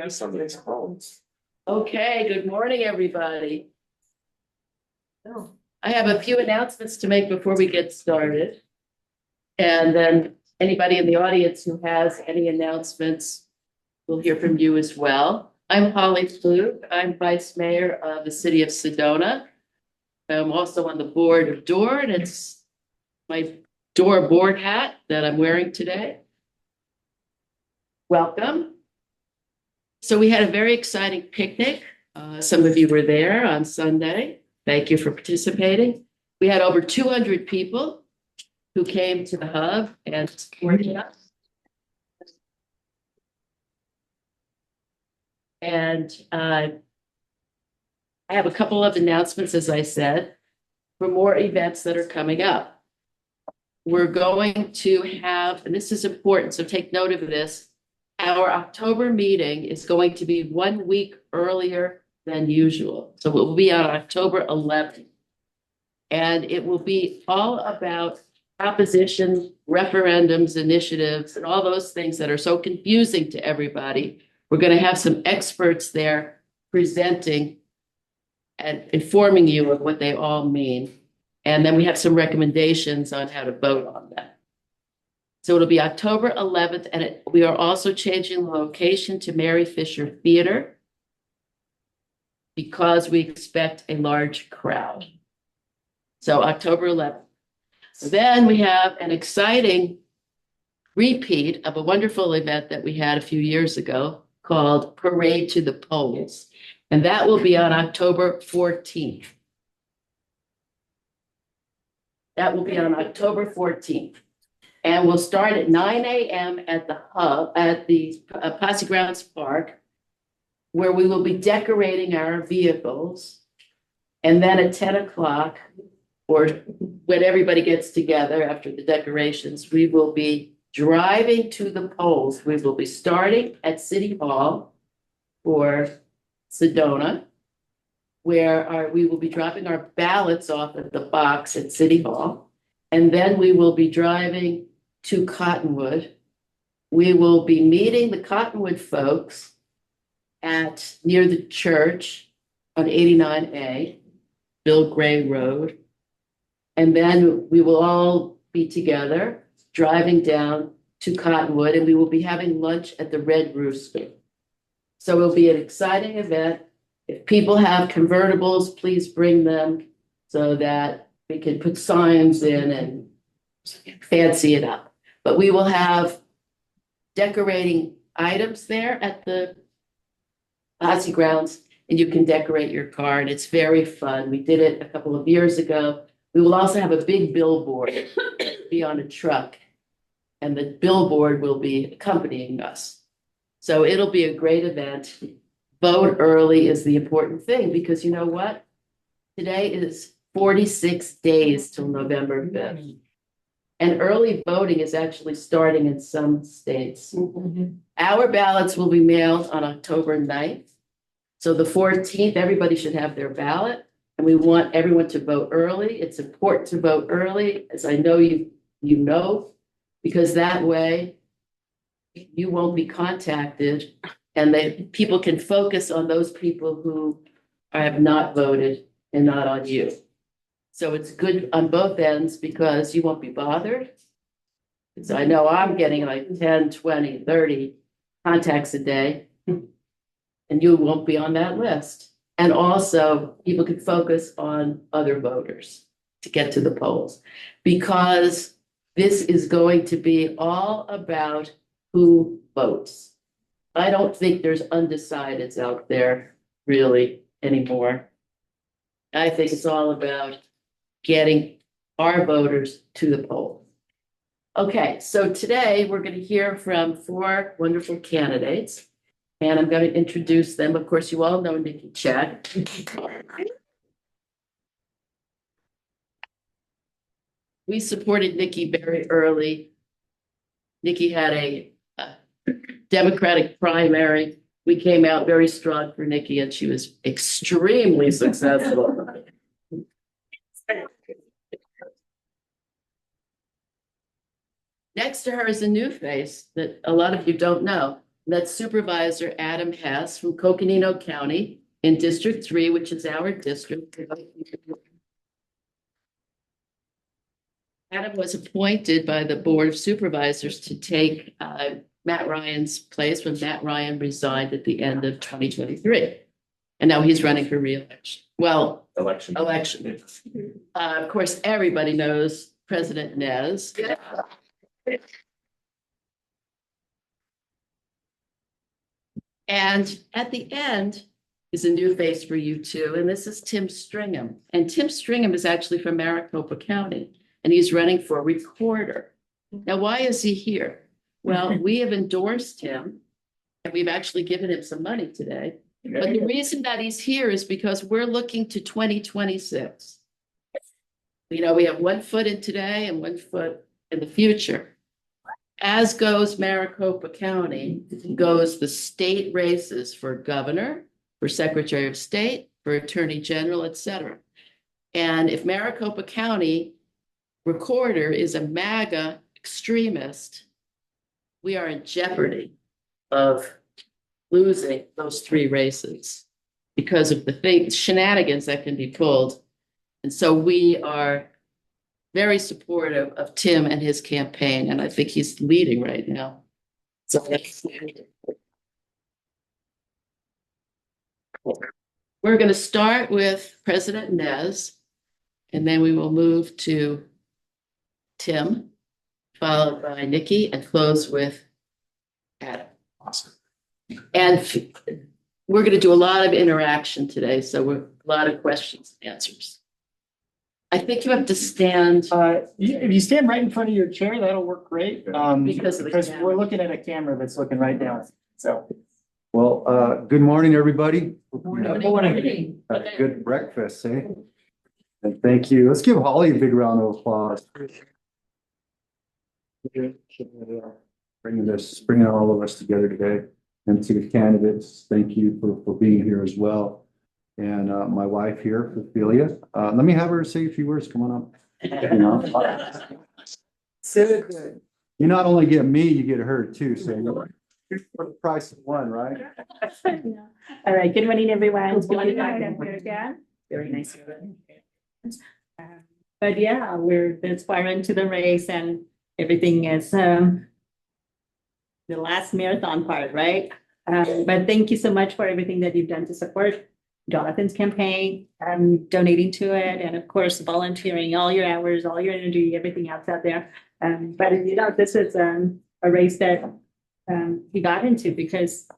Somebody's phones. Okay, good morning, everybody. I have a few announcements to make before we get started. And then anybody in the audience who has any announcements, we'll hear from you as well. I'm Holly Fluke. I'm Vice Mayor of the City of Sedona. I'm also on the board of DORR, and it's my DORR board hat that I'm wearing today. Welcome. So we had a very exciting picnic. Some of you were there on Sunday. Thank you for participating. We had over 200 people who came to the hub and supported us. And I have a couple of announcements, as I said, for more events that are coming up. We're going to have, and this is important, so take note of this, our October meeting is going to be 1 week earlier than usual. So it will be on October 11th. And it will be all about opposition, referendums, initiatives, and all those things that are so confusing to everybody. We're going to have some experts there presenting and informing you of what they all mean. And then we have some recommendations on how to vote on that. So it'll be October 11th, and we are also changing the location to Mary Fisher Theater because we expect a large crowd. So October 11th. Then we have an exciting repeat of a wonderful event that we had a few years ago called Parade to the Polls. And that will be on October 14th. That will be on October 14th. And we'll start at 9 a.m. at the hub, at the Posse Grounds Park, where we will be decorating our vehicles. And then at 10 o'clock, or when everybody gets together after the decorations, we will be driving to the polls. We will be starting at City Hall for Sedona, where we will be dropping our ballots off at the box at City Hall. And then we will be driving to Cottonwood. We will be meeting the Cottonwood folks at near the church on 89A, Bill Gray Road. And then we will all be together driving down to Cottonwood, and we will be having lunch at the Red Rooster. So it'll be an exciting event. If people have convertibles, please bring them so that we can put signs in and fancy it up. But we will have decorating items there at the Posse Grounds, and you can decorate your car, and it's very fun. We did it a couple of years ago. We will also have a big billboard be on a truck, and the billboard will be accompanying us. So it'll be a great event. Vote early is the important thing, because you know what? Today is 46 days till November 5th. And early voting is actually starting in some states. Our ballots will be mailed on October 9th. So the 14th, everybody should have their ballot. And we want everyone to vote early. It's important to vote early, as I know you know, because that way you won't be contacted and that people can focus on those people who have not voted and not on you. So it's good on both ends because you won't be bothered. Because I know I'm getting like 10, 20, 30 contacts a day, and you won't be on that list. And also people can focus on other voters to get to the polls, because this is going to be all about who votes. I don't think there's undecideds out there really anymore. I think it's all about getting our voters to the poll. Okay, so today we're going to hear from 4 wonderful candidates, and I'm going to introduce them. Of course, you all know Nikki Chet. We supported Nikki very early. Nikki had a Democratic primary. We came out very strong for Nikki, and she was extremely successful. Next to her is a new face that a lot of you don't know. That's Supervisor Adam Hess from Coconino County in District 3, which is our district. Adam was appointed by the Board of Supervisors to take Matt Ryan's place when Matt Ryan resigned at the end of 2023. And now he's running for re-election. Well, election. Of course, everybody knows President Nez. And at the end is a new face for you too, and this is Tim Stringham. And Tim Stringham is actually from Maricopa County, and he's running for recorder. Now, why is he here? Well, we have endorsed him, and we've actually given him some money today. But the reason that he's here is because we're looking to 2026. You know, we have 1 foot in today and 1 foot in the future. As goes Maricopa County, goes the state races for governor, for Secretary of State, for Attorney General, et cetera. And if Maricopa County recorder is a MAGA extremist, we are in jeopardy of losing those 3 races because of the shenanigans that can be pulled. And so we are very supportive of Tim and his campaign, and I think he's leading right now. So that's we're going to start with President Nez, and then we will move to Tim, followed by Nikki, and close with Adam. Awesome. And we're going to do a lot of interaction today, so a lot of questions and answers. I think you have to stand. If you stand right in front of your chair, that'll work great. Because we're looking at a camera that's looking right down. So. Well, good morning, everybody. Morning. Good breakfast, eh? And thank you. Let's give Holly a big round of applause. Bringing all of us together today. And to the candidates, thank you for being here as well. And my wife here, Ophelia. Let me have her say a few words. Come on up. You know? So good. You not only get me, you get her too. So for the price of one, right? All right, good morning, everyone. Good morning. Very nice. But yeah, we're far into the race and everything is the last marathon part, right? But thank you so much for everything that you've done to support Jonathan's campaign, donating to it, and of course, volunteering all your hours, all your energy, everything else out there. But you know, this is a race that he got into because,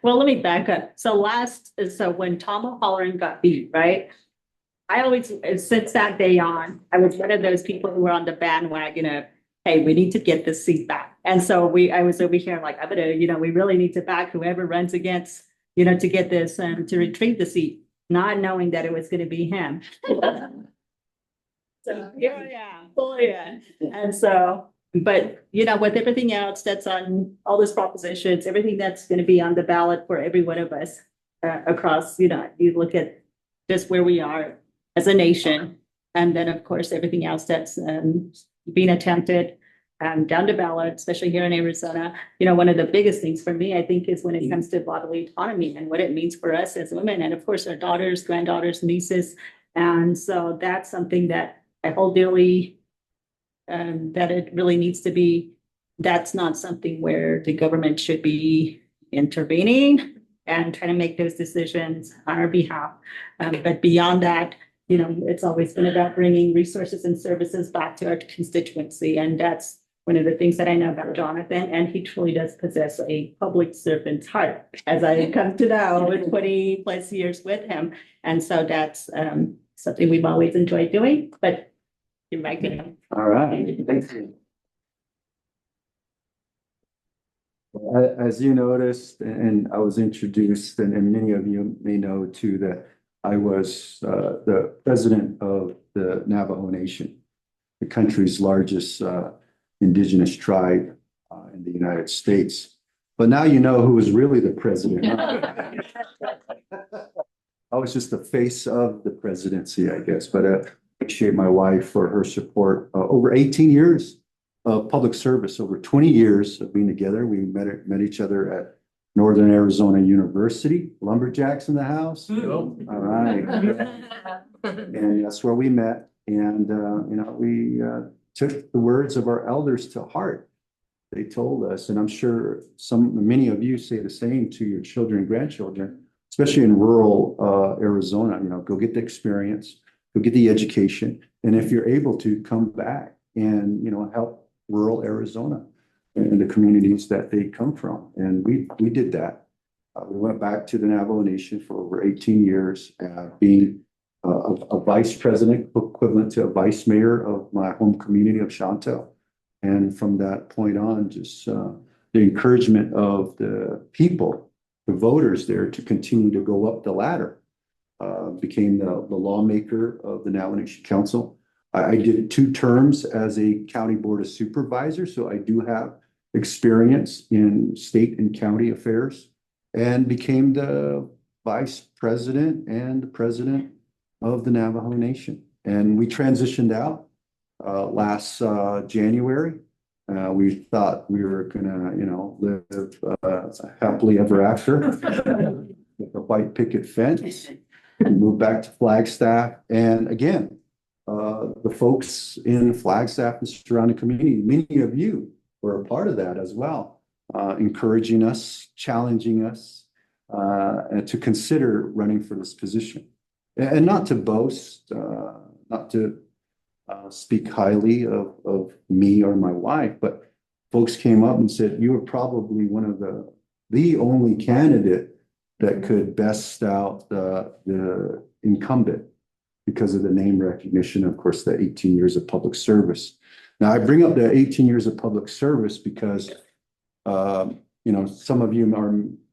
well, let me back up. So when Tom O'Halloran got beat, right? I always, since that day on, I was one of those people who were on the bandwagon of, hey, we need to get this seat back. And so I was over here like, I'm gonna, we really need to back whoever runs against, to get this, to retrieve the seat, not knowing that it was gonna be him. So here I am, fully in. And so, but with everything else that's on all those propositions, everything that's gonna be on the ballot for every one of us across, you look at just where we are as a nation. And then of course, everything else that's being attempted down the ballot, especially here in Arizona. One of the biggest things for me, I think, is when it comes to bodily autonomy and what it means for us as women, and of course, our daughters, granddaughters, nieces. And so that's something that I hold dearly, that it really needs to be, that's not something where the government should be intervening and trying to make those decisions on our behalf. But beyond that, it's always been about bringing resources and services back to our constituency. And that's one of the things that I know about Jonathan. And he truly does possess a public servant's heart, as I come to know with 20 plus years with him. And so that's something we've always enjoyed doing, but you're right. All right. Thank you. As you noticed, and I was introduced, and many of you may know too, that I was the president of the Navajo Nation, the country's largest indigenous tribe in the United States. But now you know who was really the president. I was just the face of the presidency, I guess, but I appreciate my wife for her support. Over 18 years of public service, over 20 years of being together. We met each other at Northern Arizona University, lumberjacks in the house. Nope. All right. And that's where we met. And, we took the words of our elders to heart. They told us, and I'm sure many of you say the same to your children and grandchildren, especially in rural Arizona, go get the experience, go get the education. And if you're able to, come back and, help rural Arizona and the communities that they come from. And we did that. We went back to the Navajo Nation for over 18 years, being a vice president, equivalent to a vice mayor of my home community of Chantel. And from that point on, just the encouragement of the people, the voters there, to continue to go up the ladder. Became the lawmaker of the Navajo Nation Council. I did 2 terms as a county board of supervisor, so I do have experience in state and county affairs, and became the vice president and the president of the Navajo Nation. And we transitioned out last January. We thought we were gonna, live happily ever after with a white picket fence. We moved back to Flagstaff, and again, the folks in Flagstaff and surrounding community, many of you were a part of that as well, encouraging us, challenging us, and to consider running for this position. And not to boast, not to speak highly of me or my wife, but folks came up and said, you were probably one of the only candidate that could best out the incumbent because of the name recognition, of course, the 18 years of public service. Now, I bring up the 18 years of public service because, some of you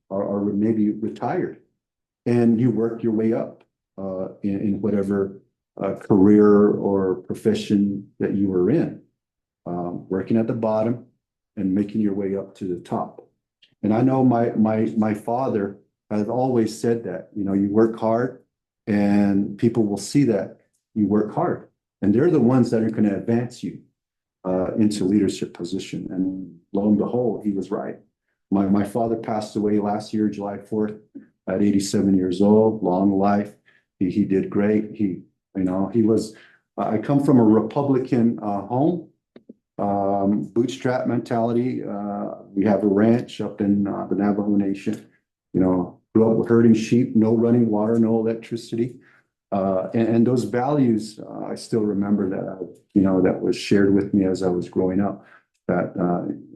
are maybe retired and you work your way up in whatever career or profession that you were in, working at the bottom and making your way up to the top. And I know my father has always said that, you work hard and people will see that you work hard, and they're the ones that are going to advance you into leadership position. And lo and behold, he was right. My father passed away last year, July 4th, at 87 years old, long life. He did great. He was, I come from a Republican home, bootstrap mentality. We have a ranch up in the Navajo Nation, grew up with herding sheep, no running water, no electricity. And those values, I still remember that, that was shared with me as I was growing up, that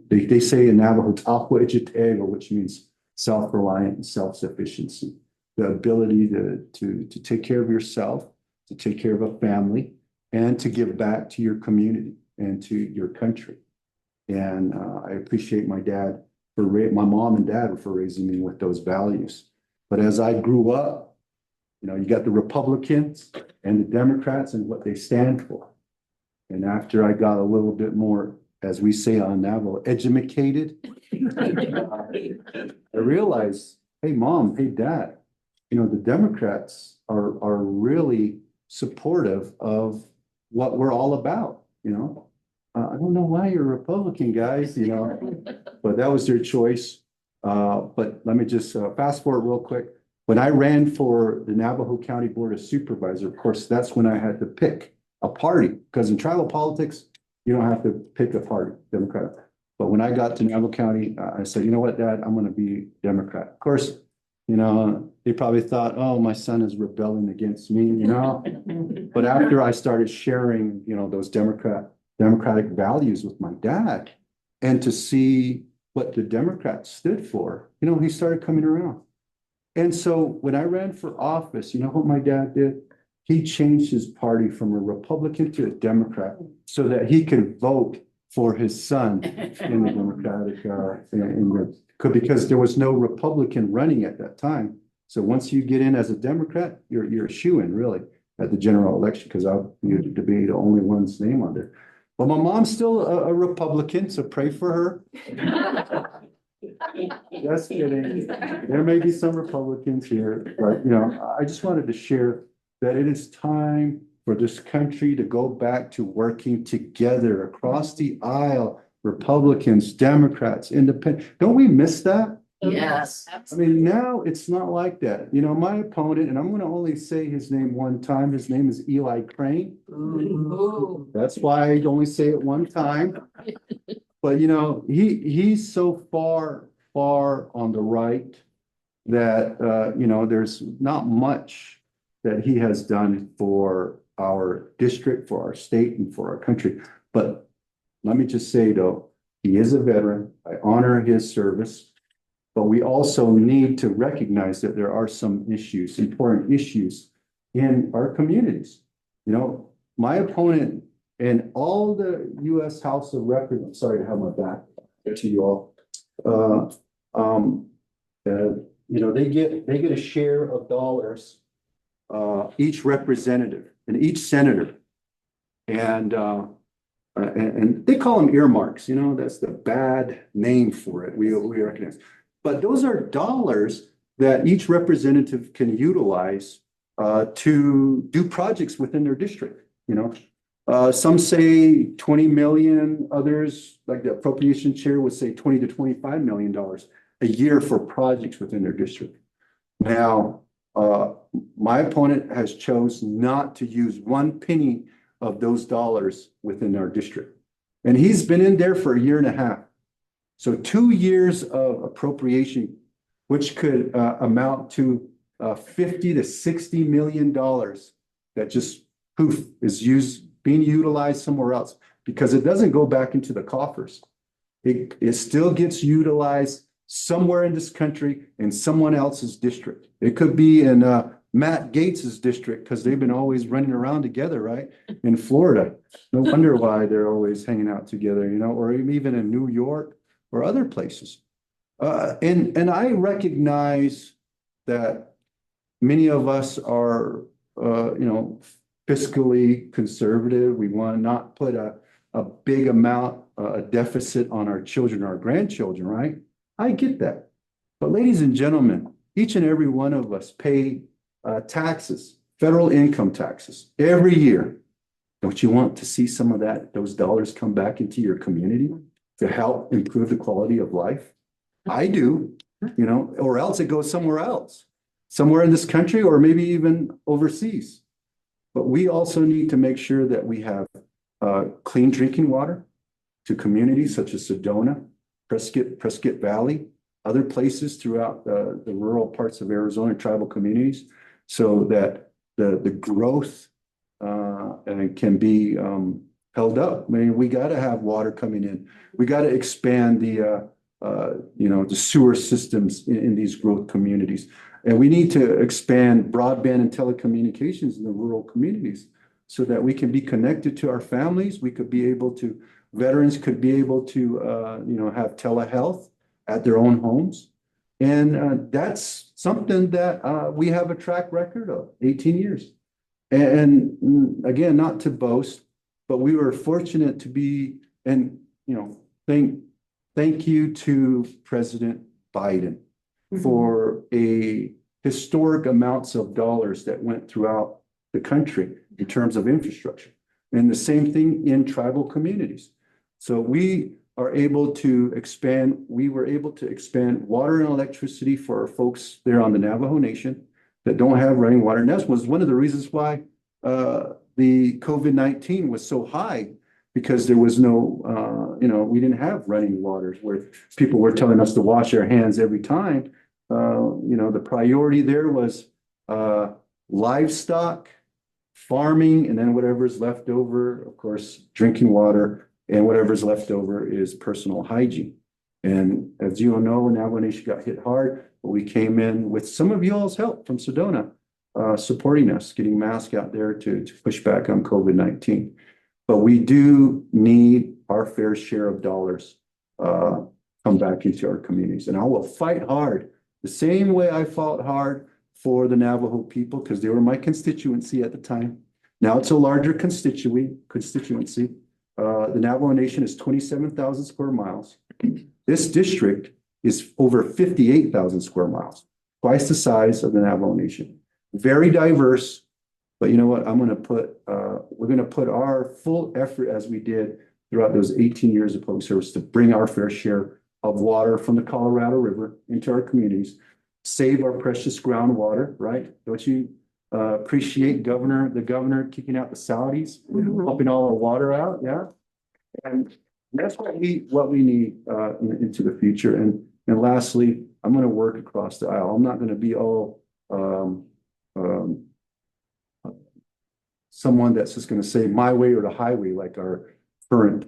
they say in Navajo, "Tapo ejitego," which means self-reliant and self-sufficiency, the ability to take care of yourself, to take care of a family, and to give back to your community and to your country. And I appreciate my mom and dad for raising me with those values. But as I grew up, you got the Republicans and the Democrats and what they stand for. And after I got a little bit more, as we say on Navajo, educated, I realized, hey, Mom, hey, Dad, the Democrats are really supportive of what we're all about, I don't know why you're Republican, guys, but that was their choice. But let me just fast forward real quick. When I ran for the Navajo County Board of Supervisors, of course, that's when I had to pick a party, because in tribal politics, you don't have to pick a party, Democrat. But when I got to Navajo County, I said, you know what, Dad, I'm going to be Democrat. Of course, they probably thought, oh, my son is rebelling against me, But after I started sharing, those democratic values with my dad, and to see what the Democrats stood for, he started coming around. And so when I ran for office, what my dad did? He changed his party from a Republican to a Democrat so that he could vote for his son in the Democratic, because there was no Republican running at that time. So once you get in as a Democrat, you're a shoo-in really at the general election, because you'd be the only one's name on there. But my mom's still a Republican, so pray for her. Just kidding. There may be some Republicans here, but I just wanted to share that it is time for this country to go back to working together across the aisle, Republicans, Democrats, independent. Don't we miss that? Yes. I mean, now it's not like that. You know, my opponent, and I'm gonna only say his name one time, his name is Eli Crane. Ooh. That's why I only say it one time. But you know, he's so far on the right that you know, there's not much that he has done for our district, for our state, and for our country. But let me just say though, he is a veteran. I honor his service. But we also need to recognize that there are some issues, important issues in our communities. You know, my opponent and all the US House of Representatives, I'm sorry to have my back to you all. You know, they get a share of dollars, each representative and each senator. And they call them earmarks, you know, that's the bad name for it. We recognize. But those are dollars that each representative can utilize to do projects within their district, you know. Some say 20 million, others, like the appropriation chair would say 20 to 25 million dollars a year for projects within their district. Now, my opponent has chose not to use one penny of those dollars within our district. And he's been in there for a year and a half. So 2 years of appropriation, which could amount to 50 to 60 million dollars that just poof is being utilized somewhere else because it doesn't go back into the coffers. It still gets utilized somewhere in this country in someone else's district. It could be in Matt Gates's district because they've been always running around together, right? In Florida. No wonder why they're always hanging out together, you know, or even in New York or other places. And I recognize that many of us are, you know, fiscally conservative. We want to not put a big amount, a deficit on our children, our grandchildren, right? I get that. But ladies and gentlemen, each and every one of us pay taxes, federal income taxes every year. Don't you want to see some of those dollars come back into your community to help improve the quality of life? I do, you know, or else it goes somewhere else, somewhere in this country or maybe even overseas. But we also need to make sure that we have clean drinking water to communities such as Sedona, Prescott Valley, other places throughout the rural parts of Arizona, tribal communities, so that the growth can be held up. I mean, we got to have water coming in. We got to expand the you know, the sewer systems in these growth communities. And we need to expand broadband and telecommunications in the rural communities so that we can be connected to our families. We could be able to, veterans could be able to, you know, have telehealth at their own homes. And that's something that we have a track record of, 18 years. And again, not to boast, but we were fortunate to be, and, you know, thank you to President Biden for a historic amounts of dollars that went throughout the country in terms of infrastructure. And the same thing in tribal communities. So we were able to expand water and electricity for our folks there on the Navajo Nation that don't have running water. And that was one of the reasons why the COVID-19 was so high, because there was no, you know, we didn't have running waters where people were telling us to wash our hands every time. You know, the priority there was livestock, farming, and then whatever's left over, of course, drinking water, and whatever's left over is personal hygiene. And as you all know, Navajo Nation got hit hard, but we came in with some of y'all's help from Sedona, supporting us, getting masks out there to push back on COVID-19. But we do need our fair share of dollars come back into our communities. And I will fight hard the same way I fought hard for the Navajo people, because they were my constituency at the time. Now it's a larger constituency. The Navajo Nation is 27,000 square miles. This district is over 58,000 square miles, twice the size of the Navajo Nation. Very diverse, but you know what? We're going to put our full effort, as we did throughout those 18 years of public service, to bring our fair share of water from the Colorado River into our communities, save our precious groundwater, right? Don't you appreciate the governor kicking out the Saudis, pumping all our water out? Yeah. And that's what we need into the future. And lastly, I'm going to work across the aisle. I'm not going to be all someone that's just going to say my way or the highway like our current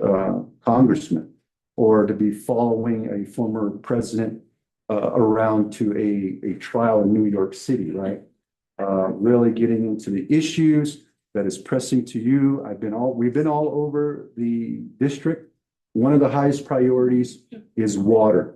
congressman, or to be following a former president around to a trial in New York City, right? Really getting into the issues that is pressing to you. We've been all over the district. One of the highest priorities is water,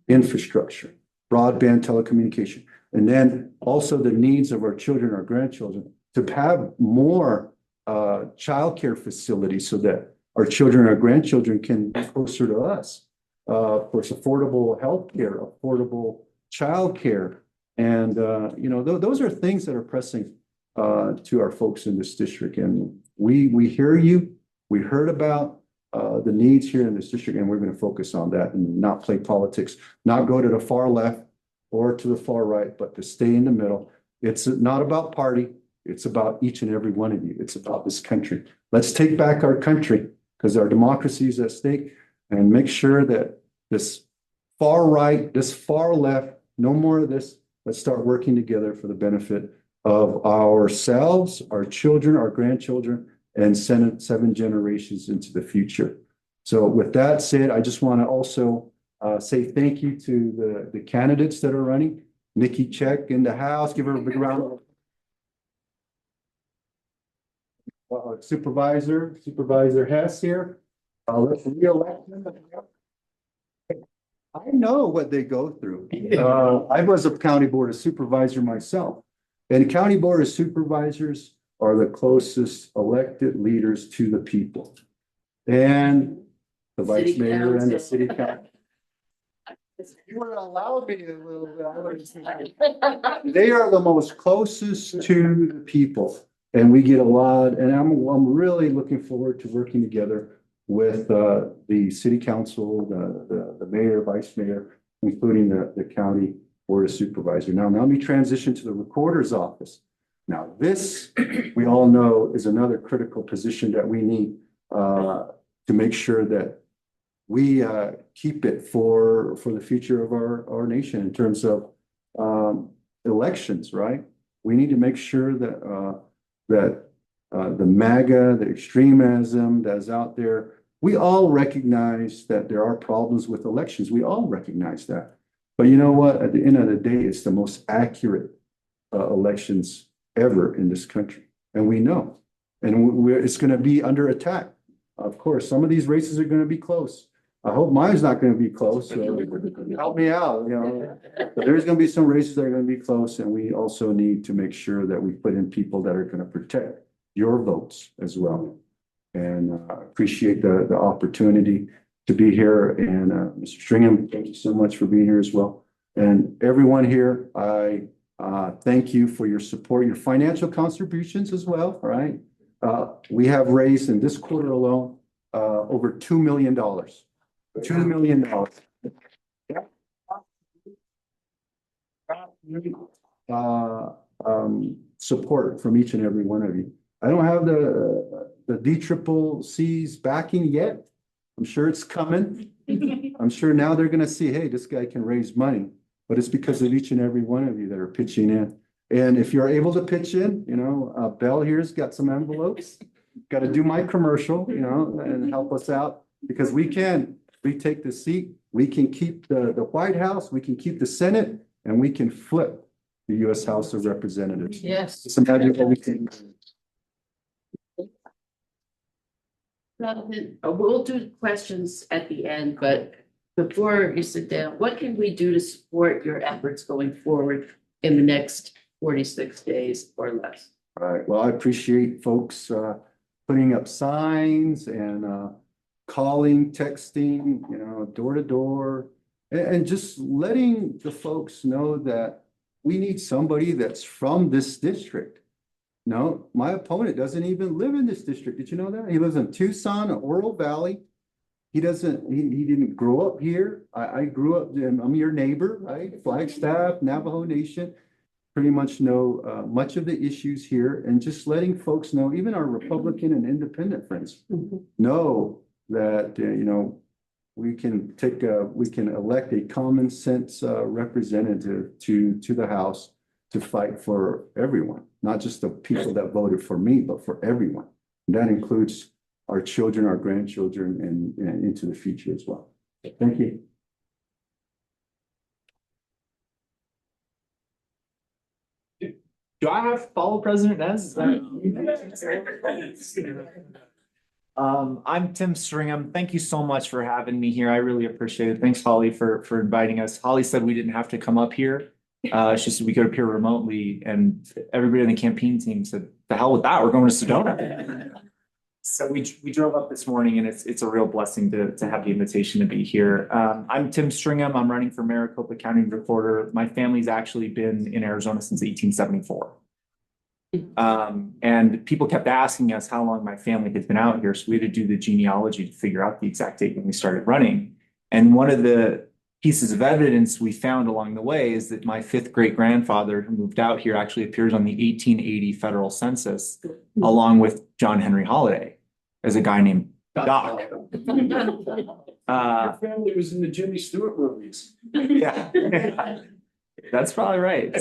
infrastructure, broadband telecommunication, and then also the needs of our children, our grandchildren, to have more childcare facilities so that our children, our grandchildren can be closer to us. For affordable healthcare, affordable childcare, and those are things that are pressing to our folks in this district. And we hear you. We heard about the needs here in this district, and we're going to focus on that and not play politics, not go to the far left or to the far right, but to stay in the middle. It's not about party. It's about each and every one of you. It's about this country. Let's take back our country because our democracy is at stake, and make sure that this far right, this far left, no more of this. Let's start working together for the benefit of ourselves, our children, our grandchildren, and seven generations into the future. So with that said, I just want to also say thank you to the candidates that are running. Nikki Check in the house. Give her a big round of Supervisor Hess here. Let's re-elect them. I know what they go through. I was a county board of supervisor myself, and county board of supervisors are the closest elected leaders to the people, and the vice City mayor and the council. city council. You would allow me a little bit. They are the most closest to the people, and we get a lot. And I'm really looking forward to working together with the city council, the mayor, vice mayor, including the county board of supervisor. Now let me transition to the recorder's office. Now this, we all know, is another critical position that we need to make sure that we keep it for the future of our nation in terms of elections, right? We need to make sure that the MAGA, the extremism that is out there, we all recognize that there are problems with elections. We all recognize that. But you know what? At the end of the day, it's the most accurate elections ever in this country. And we know. And it's going to be under attack. Of course, some of these races are going to be close. I hope mine's not going to be close. So help me out. But there's going to be some races that are going to be close. And we also need to make sure that we put in people that are going to protect your votes as well. And appreciate the opportunity to be here. And Mr. Stringham, thank you so much for being here as well. And everyone here, I thank you for your support, your financial contributions as well. All right. We have raised in this quarter alone over $2 million. $2 million. Support from each and every one of you. I don't have the DCCC's backing yet. I'm sure it's coming. I'm sure now they're going to see, hey, this guy can raise money, but it's because of each and every one of you that are pitching in. And if you're able to pitch in, Belle here's got some envelopes. Got to do my commercial, and help us out, because we take the seat, we can keep the White House, we can keep the Senate, and we can flip the U.S. House of Representatives. Yes. Just imagine what we can do. We'll do questions at the end, but before you sit down, what can we do to support your efforts going forward in the next 46 days or less? All right. Well, I appreciate folks putting up signs and calling, texting, door to door, and just letting the folks know that we need somebody that's from this district. No, my opponent doesn't even live in this district. Did you know that? He lives in Tucson, Oro Valley. he didn't grow up here. I grew up, I'm your neighbor, right? Flagstaff, Navajo Nation. Pretty much know much of the issues here, and just letting folks know, even our Republican and independent friends know that, we can elect a common sense representative to the House to fight for everyone, not just the people that voted for me, but for everyone. And that includes our children, our grandchildren, and into the future as well. Thank you. Do I have to follow President Nez? I'm Tim Stringham. Thank you so much for having me here. I really appreciate it. Thanks, Holly, for inviting us. Holly said we didn't have to come up here. She said we could appear remotely, and everybody on the campaign team said, "The hell with that, we're going to Sedona." So we drove up this morning, and it's a real blessing to have the invitation to be here. I'm Tim Stringham. I'm running for Maricopa County Recorder. My family's actually been in Arizona since 1874. And people kept asking us how long my family had been out here. So we had to do the genealogy to figure out the exact date when we started running. And one of the pieces of evidence we found along the way is that my fifth great grandfather who moved out here actually appears on the 1880 federal census, along with John Henry Holiday, as a guy named Doc. Your family was in the Jimmy Stewart movies. Yeah, that's probably right.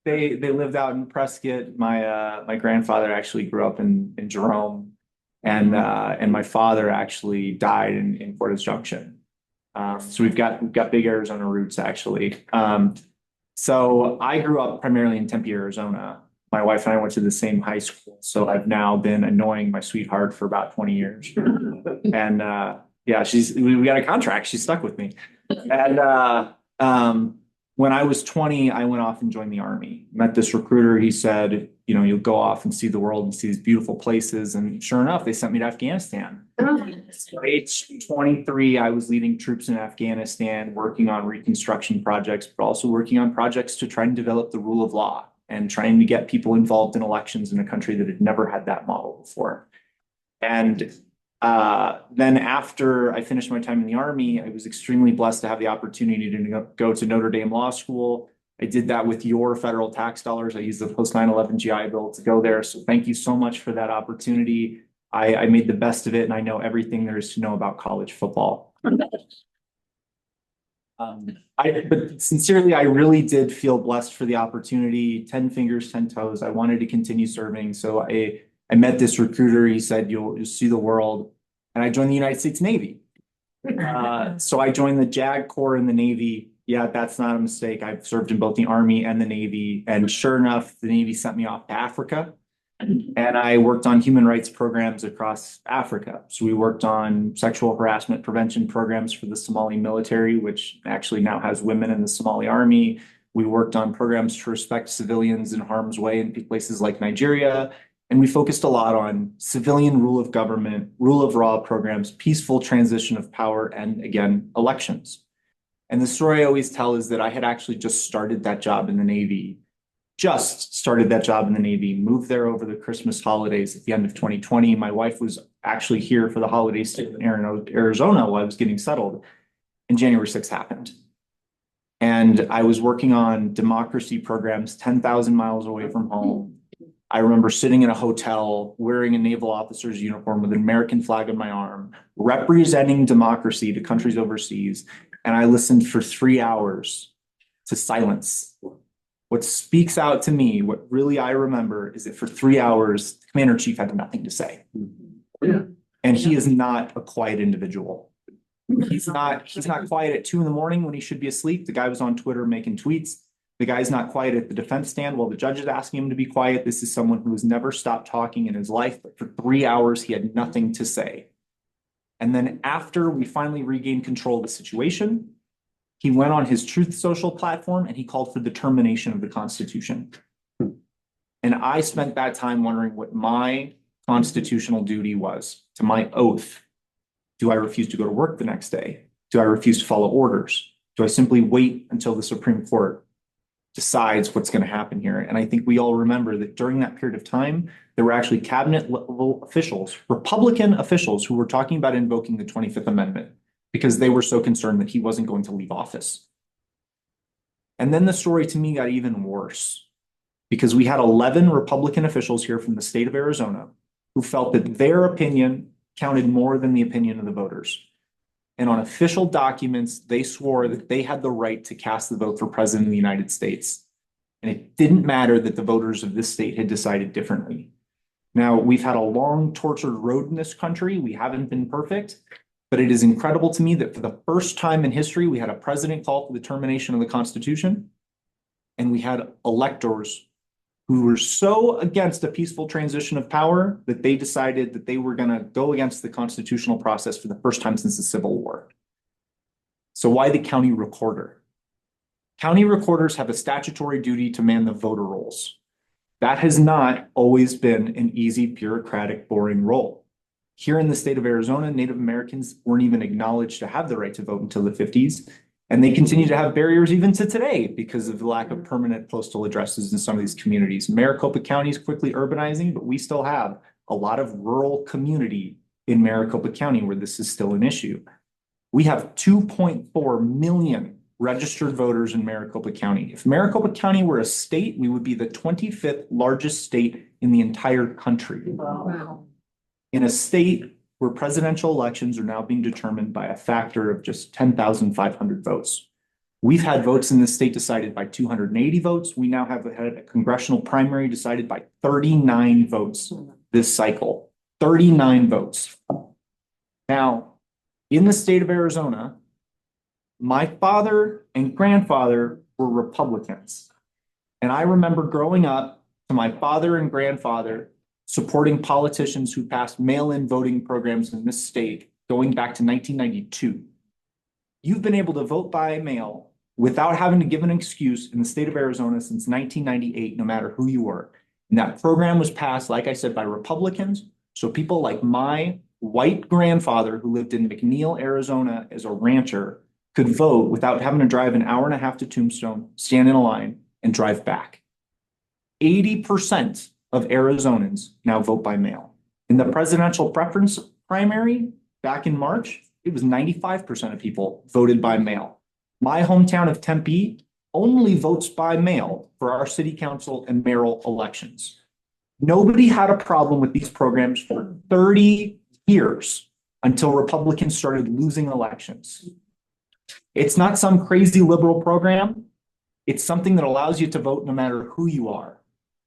They lived out in Prescott. My grandfather actually grew up in Jerome, and my father actually died in Cordes Junction. So we've got big Arizona roots actually. So I grew up primarily in Tempe, Arizona. My wife and I went to the same high school, so I've now been annoying my sweetheart for about 20 years. And yeah, we got a contract. She's stuck with me. And when I was 20, I went off and joined the Army. Met this recruiter. He said, you'll go off and see the world and see these beautiful places. And sure enough, they sent me to Afghanistan. So age 23, I was leading troops in Afghanistan, working on reconstruction projects, but also working on projects to try and develop the rule of law and trying to get people involved in elections in a country that had never had that model before. And then after I finished my time in the Army, I was extremely blessed to have the opportunity to go to Notre Dame Law School. I did that with your federal tax dollars. I used the post 9/11 GI Bill to go there. So thank you so much for that opportunity. I made the best of it, and I know everything there is to know about college football. But sincerely, I really did feel blessed for the opportunity. 10 fingers, 10 toes. I wanted to continue serving. So I met this recruiter. He said, you'll see the world. And I joined the United States Navy. So I joined the JAG Corps in the Navy. Yeah, that's not a mistake. I've served in both the Army and the Navy. And sure enough, the Navy sent me off to Africa. And I worked on human rights programs across Africa. So we worked on sexual harassment prevention programs for the Somali military, which actually now has women in the Somali army. We worked on programs to respect civilians in harm's way in places like Nigeria. And we focused a lot on civilian rule of government, rule of law programs, peaceful transition of power, and again, elections. And the story I always tell is that I had actually just started that job in the Navy. Moved there over the Christmas holidays at the end of 2020. My wife was actually here for the holidays in Arizona while I was getting settled. And January 6th happened. And I was working on democracy programs 10,000 miles away from home. I remember sitting in a hotel wearing a naval officer's uniform with an American flag on my arm, representing democracy to countries overseas. And I listened for 3 hours to silence. What speaks out to me, what really I remember, is that for 3 hours, the commander-in-chief had nothing to say. Yeah. And he is not a quiet individual. He's not quiet at 2 a.m. when he should be asleep. The guy was on Twitter making tweets. The guy's not quiet at the defense stand while the judge is asking him to be quiet. This is someone who has never stopped talking in his life, but for 3 hours, he had nothing to say. And then after we finally regained control of the situation, he went on his Truth Social platform and he called for the termination of the Constitution. And I spent that time wondering what my constitutional duty was to my oath. Do I refuse to go to work the next day? Do I refuse to follow orders? Do I simply wait until the Supreme Court decides what's going to happen here. And I think we all remember that during that period of time, there were actually cabinet level officials, Republican officials, who were talking about invoking the 25th Amendment because they were so concerned that he wasn't going to leave office. And then the story to me got even worse because we had 11 Republican officials here from the state of Arizona who felt that their opinion counted more than the opinion of the voters. And on official documents, they swore that they had the right to cast the vote for president of the United States. And it didn't matter that the voters of this state had decided differently. Now, we've had a long, tortured road in this country. We haven't been perfect, but it is incredible to me that for the first time in history, we had a president call for the termination of the Constitution, and we had electors who were so against a peaceful transition of power that they decided that they were going to go against the constitutional process for the first time since the Civil War. So why the county recorder? County recorders have a statutory duty to man the voter rolls. That has not always been an easy, bureaucratic, boring role. Here in the state of Arizona, Native Americans weren't even acknowledged to have the right to vote until the 50s. And they continue to have barriers even to today because of the lack of permanent postal addresses in some of these communities. Maricopa County is quickly urbanizing, but we still have a lot of rural community in Maricopa County where this is still an issue. We have 2.4 million registered voters in Maricopa County. If Maricopa County were a state, we would be the 25th largest state in the entire country. Wow. In a state where presidential elections are now being determined by a factor of just 10,500 votes. We've had votes in this state decided by 280 votes. We now have had a congressional primary decided by 39 votes this cycle. 39 votes. Now, in the state of Arizona, my father and grandfather were Republicans. And I remember growing up to my father and grandfather supporting politicians who passed mail-in voting programs in this state going back to 1992. You've been able to vote by mail without having to give an excuse in the state of Arizona since 1998, no matter who you were. And that program was passed, like I said, by Republicans. So people like my white grandfather who lived in McNeil, Arizona as a rancher could vote without having to drive an hour and a half to Tombstone, stand in a line, and drive back. 80% of Arizonans now vote by mail. In the presidential preference primary back in March, it was 95% of people voted by mail. My hometown of Tempe only votes by mail for our city council and mayoral elections. Nobody had a problem with these programs for 30 years until Republicans started losing elections. It's not some crazy liberal program. It's something that allows you to vote no matter who you are.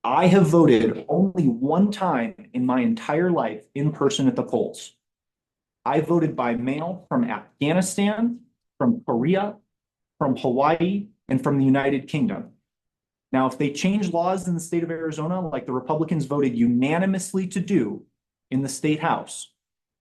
I have voted only one time in my entire life in person at the polls. I voted by mail from Afghanistan, from Korea, from Hawaii, and from the United Kingdom. Now, if they change laws in the state of Arizona, like the Republicans voted unanimously to do in the state house,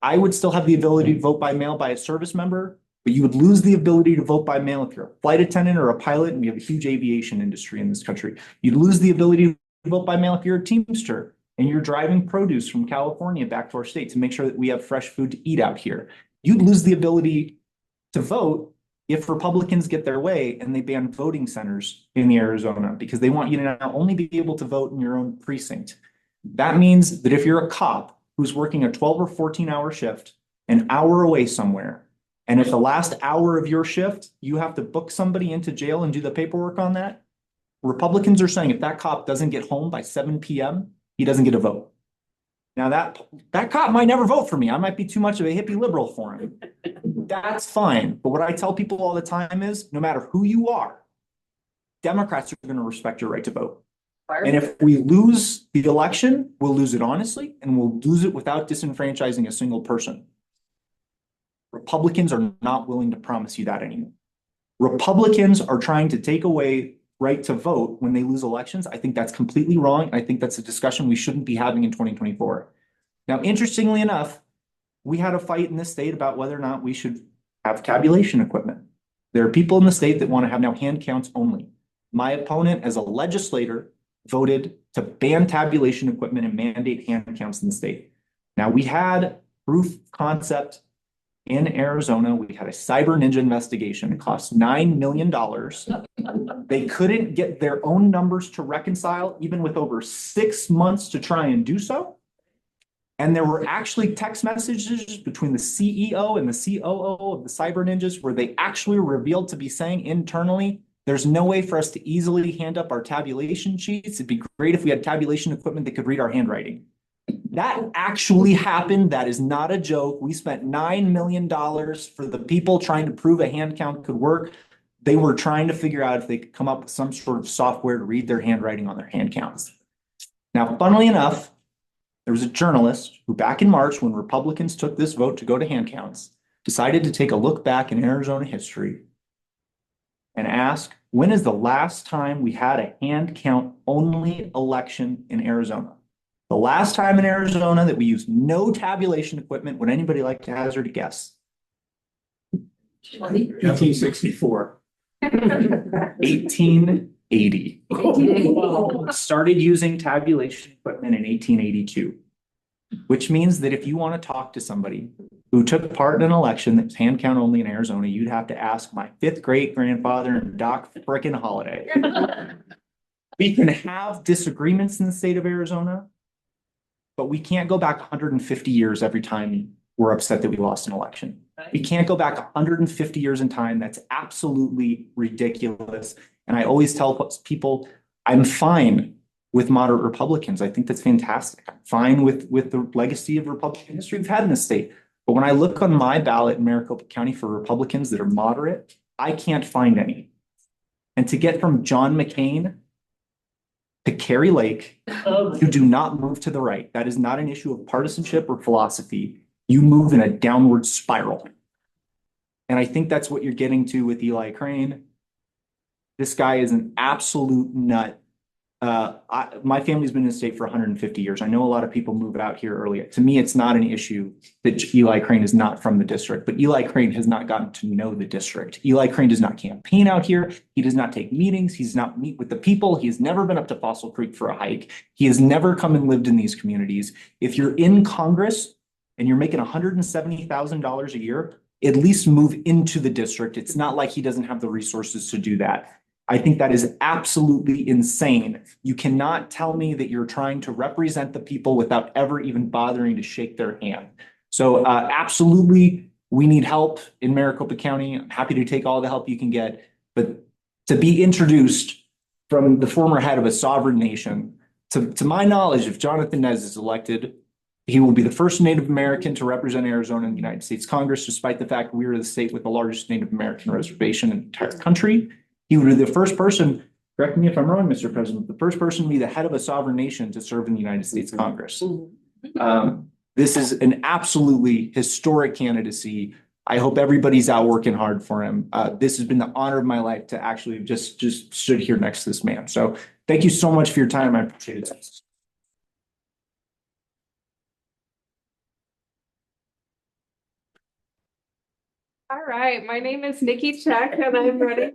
I would still have the ability to vote by mail by a service member, but you would lose the ability to vote by mail if you're a flight attendant or a pilot, and we have a huge aviation industry in this country. You'd lose the ability to vote by mail if you're a Teamster and you're driving produce from California back to our state to make sure that we have fresh food to eat out here. You'd lose the ability to vote if Republicans get their way and they ban voting centers in Arizona because they want you to now only be able to vote in your own precinct. That means that if you're a cop who's working a 12 or 14-hour shift an hour away somewhere, and at the last hour of your shift, you have to book somebody into jail and do the paperwork on that, Republicans are saying if that cop doesn't get home by 7 p.m., he doesn't get a vote. Now that cop might never vote for me. I might be too much of a hippie liberal for him. That's fine. But what I tell people all the time is no matter who you are, Democrats are going to respect your right to vote. And if we lose the election, we'll lose it honestly, and we'll lose it without disenfranchising a single person. Republicans are not willing to promise you that anymore. Republicans are trying to take away right to vote when they lose elections. I think that's completely wrong. I think that's a discussion we shouldn't be having in 2024. Now, interestingly enough, we had a fight in this state about whether or not we should have tabulation equipment. There are people in the state that want to have now hand counts only. My opponent as a legislator voted to ban tabulation equipment and mandate hand counts in the state. Now, we had proof of concept in Arizona. We had a cyber ninja investigation. It cost $9 million. They couldn't get their own numbers to reconcile, even with over 6 months to try and do so. And there were actually text messages between the CEO and the COO of the cyber ninjas where they actually revealed to be saying internally, there's no way for us to easily hand up our tabulation sheets. It'd be great if we had tabulation equipment that could read our handwriting. That actually happened. That is not a joke. We spent $9 million for the people trying to prove a hand count could work. They were trying to figure out if they could come up with some sort of software to read their handwriting on their hand counts. Now, funnily enough, there was a journalist who back in March, when Republicans took this vote to go to hand counts, decided to take a look back in Arizona history and ask, when is the last time we had a hand count only election in Arizona? The last time in Arizona that we used no tabulation equipment, would anybody like to hazard a guess? 1864. 1880. Started using tabulation equipment in 1882, which means that if you want to talk to somebody who took part in an election that's hand count only in Arizona, you'd have to ask my 5th great grandfather and Doc frickin' Holliday. We can have disagreements in the state of Arizona, but we can't go back 150 years every time we're upset that we lost an election. We can't go back 150 years in time. That's absolutely ridiculous. And I always tell people, I'm fine with moderate Republicans. I think that's fantastic. I'm fine with the legacy of Republican history we've had in the state. But when I look on my ballot in Maricopa County for Republicans that are moderate, I can't find any. And to get from John McCain to Carrie Lake, you do not move to the right. That is not an issue of partisanship or philosophy. You move in a downward spiral. And I think that's what you're getting to with Eli Crane. This guy is an absolute nut. My family's been in the state for 150 years. I know a lot of people move out here early. To me, it's not an issue that Eli Crane is not from the district, but Eli Crane has not gotten to know the district. Eli Crane does not campaign out here. He does not take meetings. He does not meet with the people. He has never been up to Fossil Creek for a hike. He has never come and lived in these communities. If you're in Congress and you're making $170,000 a year, at least move into the district. It's not like he doesn't have the resources to do that. I think that is absolutely insane. You cannot tell me that you're trying to represent the people without ever even bothering to shake their hand. So absolutely, we need help in Maricopa County. I'm happy to take all the help you can get, but to be introduced from the former head of a sovereign nation, to my knowledge, if Jonathan Nez is elected, he will be the first Native American to represent Arizona in the United States Congress, despite the fact we are the state with the largest Native American reservation in the entire country. He would be the first person, correct me if I'm wrong, Mr. President, the first person to be the head of a sovereign nation to serve in the United States Congress. This is an absolutely historic candidacy. I hope everybody's out working hard for him. This has been the honor of my life to actually just stood here next to this man. So thank you so much for your time. I appreciate it. All right, my name is Nikki Check and I'm ready.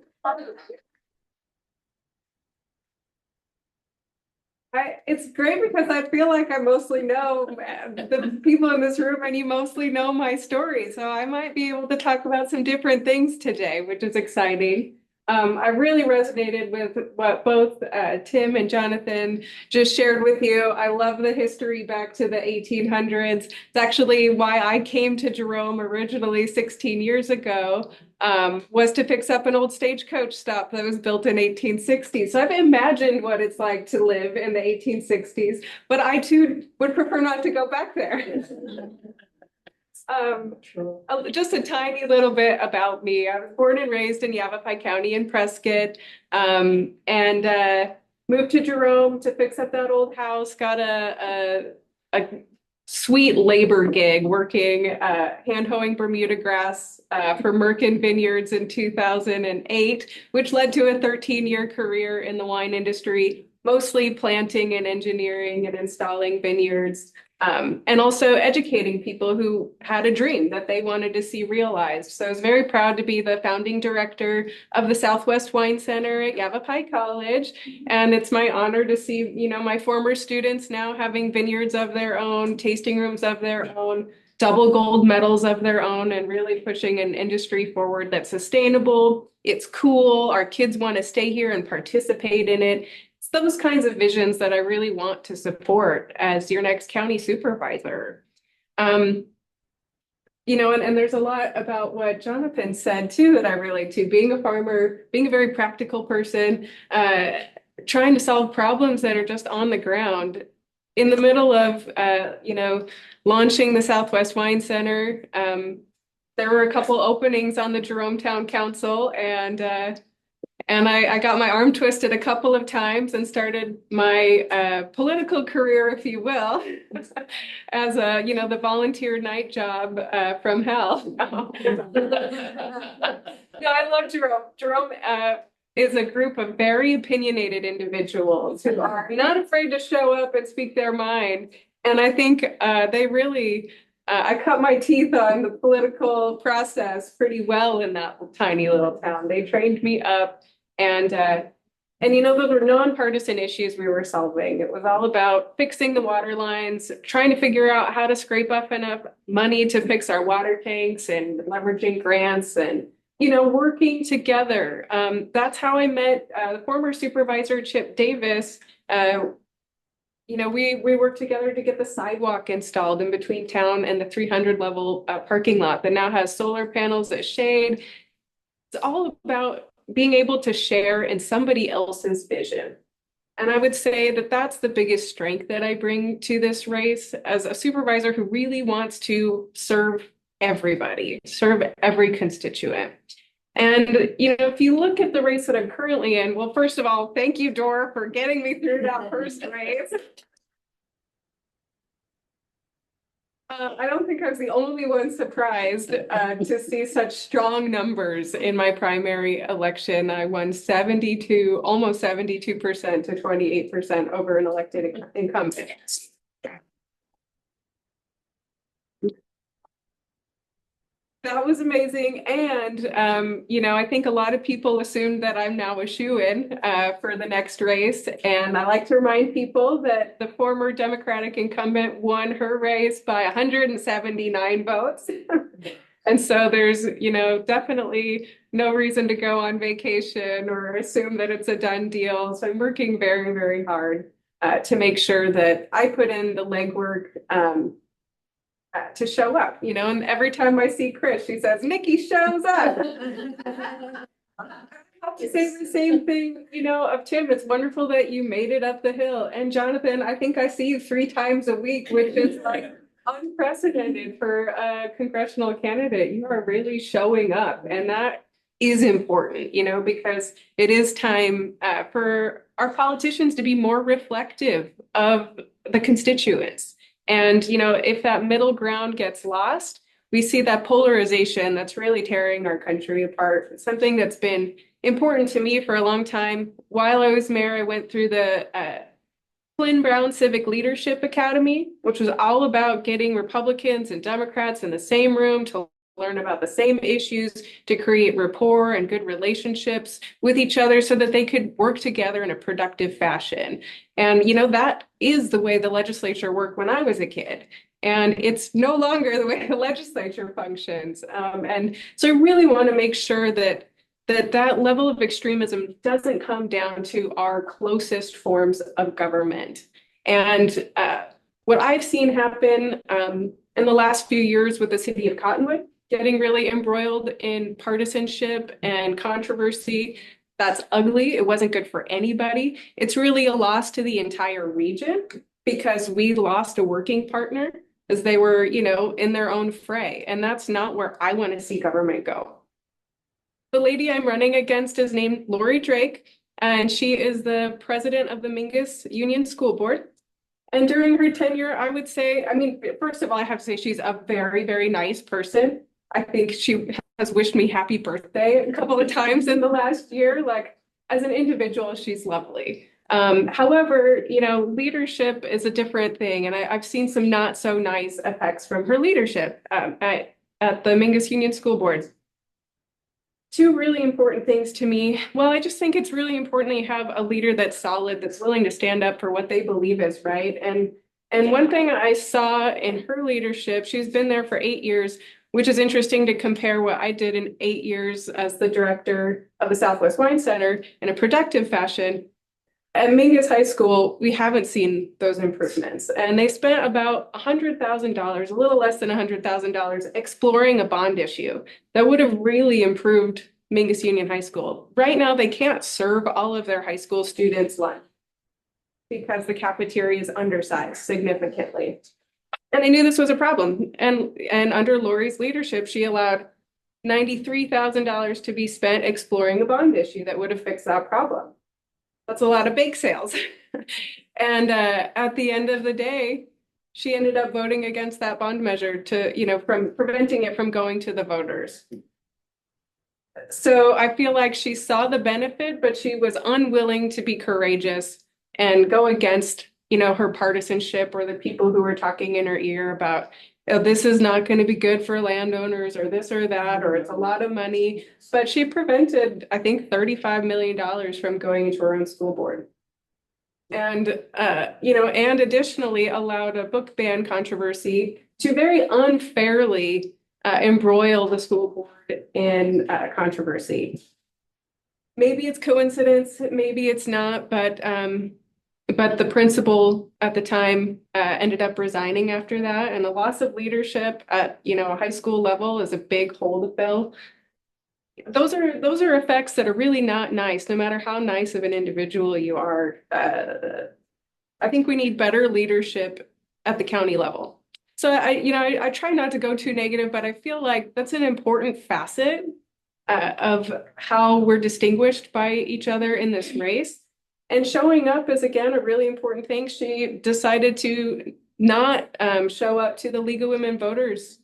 It's great because I feel like I mostly know the people in this room and you mostly know my story. So I might be able to talk about some different things today, which is exciting. I really resonated with what both Tim and Jonathan just shared with you. I love the history back to the 1800s. It's actually why I came to Jerome originally 16 years ago, was to fix up an old stagecoach stop that was built in 1860. So I've imagined what it's like to live in the 1860s, but I too would prefer not to go back there. Just a tiny little bit about me. I was born and raised in Yavapai County in Prescott, and moved to Jerome to fix up that old house. Got a sweet labor gig working hand hoeing Bermuda grass for Merkin Vineyards in 2008, which led to a 13-year career in the wine industry, mostly planting and engineering and installing vineyards. And also educating people who had a dream that they wanted to see realized. So I was very proud to be the founding director of the Southwest Wine Center at Yavapai College. And it's my honor to see, my former students now having vineyards of their own, tasting rooms of their own. double gold medals of their own and really pushing an industry forward that's sustainable. It's cool. Our kids want to stay here and participate in it. It's those kinds of visions that I really want to support as your next county supervisor. And there's a lot about what Jonathan said too that I relate to. Being a farmer, being a very practical person, trying to solve problems that are just on the ground. In the middle of, launching the Southwest Wine Center, there were a couple openings on the Jerome Town Council, and I got my arm twisted a couple of times and started my political career, if you will, as the volunteer night job from hell. No, I love Jerome. Jerome is a group of very opinionated individuals who are not afraid to show up and speak their mind. And I think they really, I cut my teeth on the political process pretty well in that tiny little town. They trained me up. And those were nonpartisan issues we were solving. It was all about fixing the water lines, trying to figure out how to scrape up enough money to fix our water tanks and leveraging grants and, working together. That's how I met the former supervisor, Chip Davis. We worked together to get the sidewalk installed in between town and the 300 level parking lot that now has solar panels that shade. It's all about being able to share in somebody else's vision. And I would say that that's the biggest strength that I bring to this race as a supervisor who really wants to serve everybody, serve every constituent. And, if you look at the race that I'm currently in, well, first of all, thank you, DORR, for getting me through that first race. I don't think I was the only one surprised to see such strong numbers in my primary election. I won almost 72% to 28% over an elected incumbent. That was amazing. And, I think a lot of people assumed that I'm now a shoo-in for the next race. And I like to remind people that the former Democratic incumbent won her race by 179 votes. And so there's, definitely no reason to go on vacation or assume that it's a done deal. So I'm working very, very hard to make sure that I put in the legwork to show up, and every time I see Chris, she says, Nikki shows up. I have to say the same thing, of Tim. It's wonderful that you made it up the hill. And Jonathan, I think I see you 3 times a week, which is like unprecedented for a congressional candidate. You are really showing up. And that is important, because it is time for our politicians to be more reflective of the constituents. And, if that middle ground gets lost, we see that polarization that's really tearing our country apart. It's something that's been important to me for a long time. While I was mayor, I went through the Flynn Brown Civic Leadership Academy, which was all about getting Republicans and Democrats in the same room to learn about the same issues, to create rapport and good relationships with each other so that they could work together in a productive fashion. And, that is the way the legislature worked when I was a kid. And it's no longer the way the legislature functions. And so I really want to make sure that level of extremism doesn't come down to our closest forms of government. And what I've seen happen in the last few years with the city of Cottonwood, getting really embroiled in partisanship and controversy, that's ugly. It wasn't good for anybody. It's really a loss to the entire region because we lost a working partner as they were, in their own fray. And that's not where I want to see government go. The lady I'm running against is named Lori Drake, and she is the president of the Mingus Union School Board. And during her tenure, I would say, first of all, I have to say she's a very, very nice person. I think she has wished me happy birthday a couple of times in the last year. Like, as an individual, she's lovely. However, leadership is a different thing. And I've seen some not so nice effects from her leadership at the Mingus Union School Board. 2 really important things to me. Well, I just think it's really important that you have a leader that's solid, that's willing to stand up for what they believe is right. And And one thing I saw in her leadership, she's been there for 8 years, which is interesting to compare what I did in 8 years as the director of the Southwest Wine Center in a productive fashion. At Mingus High School, we haven't seen those improvements, and they spent about $100,000, a little less than $100,000, exploring a bond issue that would have really improved Mingus Union High School. Right now, they can't serve all of their high school students lunch because the cafeteria is undersized significantly. And they knew this was a problem. And under Lori's leadership, she allowed $93,000 to be spent exploring a bond issue that would have fixed that problem. That's a lot of bake sales. And at the end of the day, she ended up voting against that bond measure from preventing it from going to the voters. So I feel like she saw the benefit, but she was unwilling to be courageous and go against, her partisanship or the people who were talking in her ear about, oh, this is not going to be good for landowners or this or that, or it's a lot of money. But she prevented, I think, $35 million from going into her own school board. And, and additionally allowed a book ban controversy to very unfairly embroil the school board in controversy. Maybe it's coincidence, maybe it's not, but the principal at the time ended up resigning after that, and a loss of leadership at a high school level is a big hole to fill. Those are effects that are really not nice, no matter how nice of an individual you are. I think we need better leadership at the county level. So I try not to go too negative, but I feel like that's an important facet of how we're distinguished by each other in this race. And showing up is, again, a really important thing. She decided to not show up to the League of Women Voters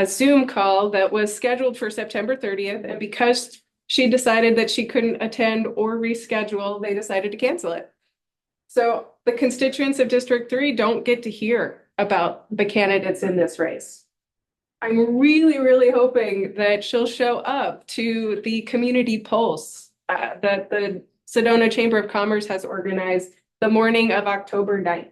Zoom call that was scheduled for September 30th. And because she decided that she couldn't attend or reschedule, they decided to cancel it. So the constituents of District 3 don't get to hear about the candidates in this race. I'm really, really hoping that she'll show up to the community pulse that the Sedona Chamber of Commerce has organized the morning of October 9th.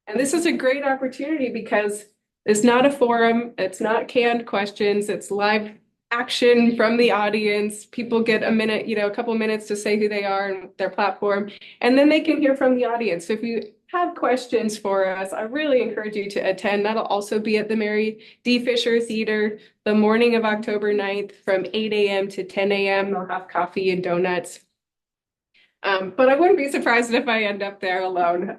And this is a great opportunity because it's not a forum, it's not canned questions, it's live action from the audience. People get a minute, a couple minutes to say who they are and their platform, and then they can hear from the audience. So if you have questions for us, I really encourage you to attend. That'll also be at the Mary D. Fisher Theater the morning of October 9th from 8 a.m. to 10 a.m. They'll have coffee and donuts. But I wouldn't be surprised if I end up there alone,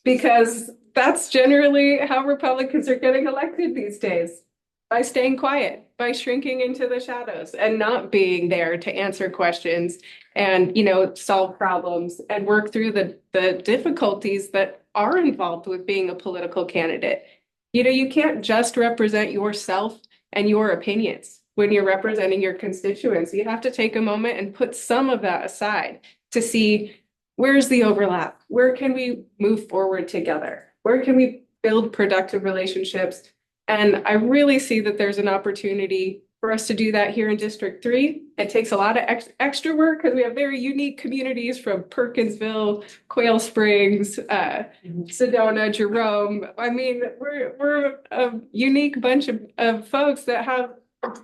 because that's generally how Republicans are getting elected these days, by staying quiet, by shrinking into the shadows and not being there to answer questions and, solve problems and work through the difficulties that are involved with being a political candidate. You can't just represent yourself and your opinions when you're representing your constituents. You have to take a moment and put some of that aside to see where's the overlap, where can we move forward together, where can we build productive relationships. And I really see that there's an opportunity for us to do that here in District 3. It takes a lot of extra work because we have very unique communities from Perkinsville, Quail Springs, Sedona, Jerome. I mean, we're a unique bunch of folks that have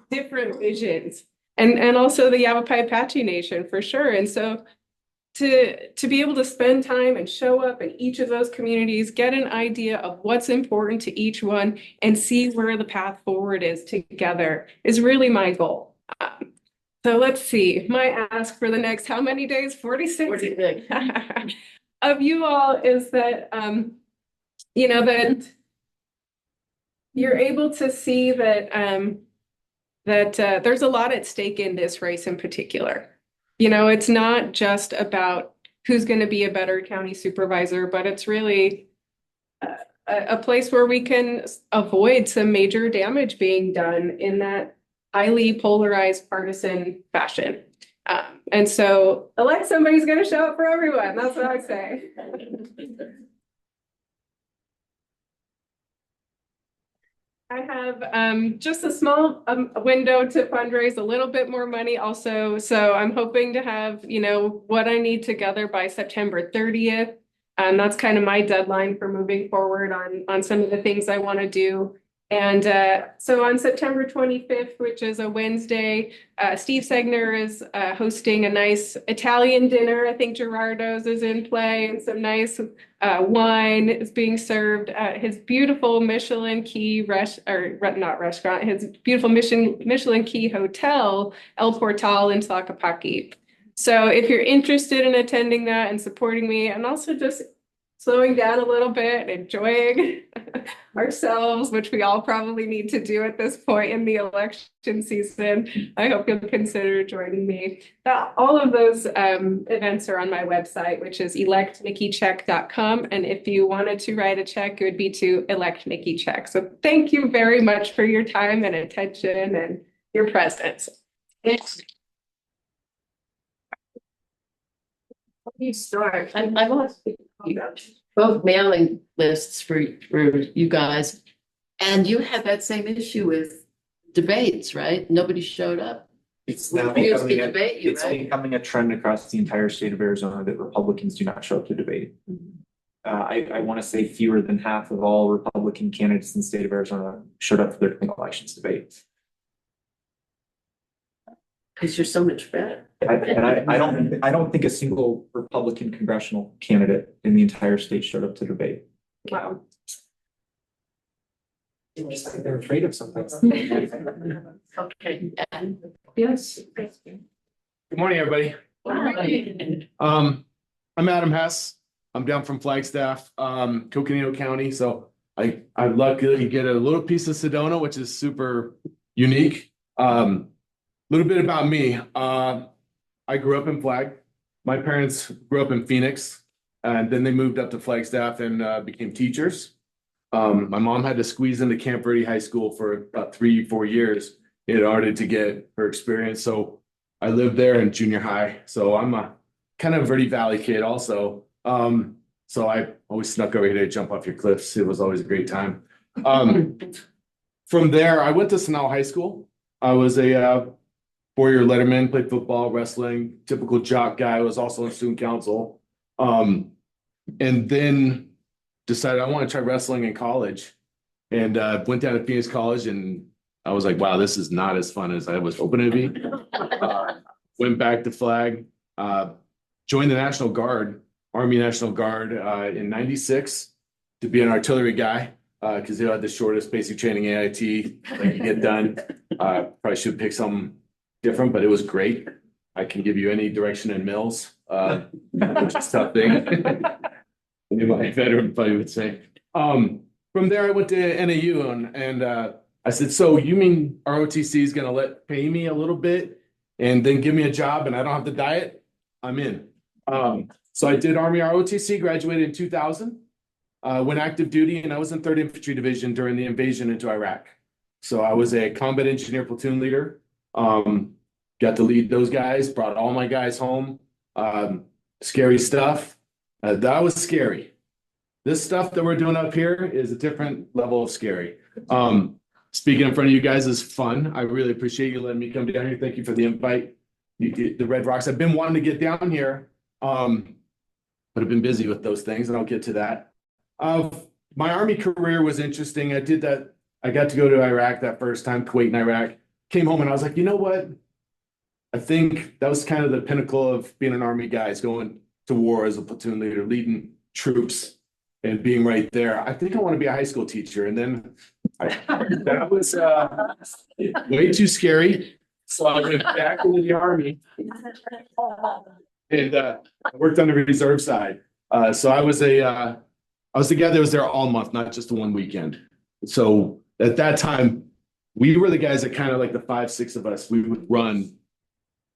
different visions, and also the Yavapai Apache Nation for sure. And so to be able to spend time and show up in each of those communities, get an idea of what's important to each one, and see where the path forward is together is really my goal. So let's see, my ask for the next, how many days? 46? 46. Of you all is that, that you're able to see that, there's a lot at stake in this race in particular. It's not just about who's going to be a better county supervisor, but it's really a place where we can avoid some major damage being done in that highly polarized partisan fashion. And so elect somebody who's going to show up for everyone. That's what I say. I have just a small window to fundraise a little bit more money also. So I'm hoping to have, what I need together by September 30th. That's kind of my deadline for moving forward on some of the things I want to do. And so on September 25th, which is a Wednesday, Steve Segner is hosting a nice Italian dinner. I think Gerardo's is in play, and some nice wine is being served at his beautiful Michelin Key not restaurant, his beautiful Michelin Key hotel, El Portal in Tlaquepaque. So if you're interested in attending that and supporting me, and also just slowing down a little bit and enjoying ourselves, which we all probably need to do at this point in the election season, I hope you'll consider joining me. All of those events are on my website, which is electnickycheck.com. And if you wanted to write a check, it would be to elect Nikki Check. So thank you very much for your time and attention and your presence. Thanks. You start. I've also both mailing lists for you guys, and you had that same issue with debates, right? Nobody showed up. It's We now refused to becoming debate you, it's right? becoming a trend across the entire state of Arizona that Republicans do not show up to debate. I want to say fewer than half of all Republican candidates in the state of Arizona showed up for their elections debate. Because you're so much better. I don't think a single Republican congressional candidate in the entire state showed up to debate. Wow. They're afraid of something. Okay. And yes. Good morning, everybody. I'm Adam Hess. I'm down from Flagstaff, Coconino County. So I luckily get a little piece of Sedona, which is super unique. Little bit about me. I grew up in Flag. My parents grew up in Phoenix, and then they moved up to Flagstaff and became teachers. My mom had to squeeze into Camp Verde High School for about 3-4 years in order to get her experience. So I lived there in junior high. So I'm a kind of Verde Valley kid also. So I always snuck over here to jump off your cliffs. It was always a great time. From there, I went to Sunol High School. I was a 4-year letterman, played football, wrestling, typical jock guy. I was also on student council. And then decided I want to try wrestling in college, and went down to Phoenix College, and I was like, wow, this is not as fun as I was hoping it'd be. Went back to Flag, joined the National Guard, Army National Guard in '96 to be an artillery guy because they had the shortest basic training AIT like you get done. Probably should pick something different, but it was great. I can give you any direction in mills, which is a tough thing. My veteran buddy would say. From there, I went to NAU and I said, so you mean ROTC is going to pay me a little bit and then give me a job and I don't have to diet? I'm in. So I did Army ROTC, graduated in 2000, went active duty, and I was in 3rd Infantry Division during the invasion into Iraq. So I was a combat engineer platoon leader. Got to lead those guys, brought all my guys home. Scary stuff. That was scary. This stuff that we're doing up here is a different level of scary. Speaking in front of you guys is fun. I really appreciate you letting me come down here. Thank you for the invite. The Red Rocks. I've been wanting to get down here, but I've been busy with those things, and I'll get to that. My Army career was interesting. I did that. I got to go to Iraq that first time, Kuwait and Iraq. Came home and I was like, you know what? I think that was kind of the pinnacle of being an Army guy, is going to war as a platoon leader, leading troops and being right there. I think I want to be a high school teacher. And then that was way too scary. So I went back into the Army and worked on the reserve side. So I was the guy that was there all month, not just the one weekend. So at that time, we were the guys that kind of like the 5-6 of us, we would run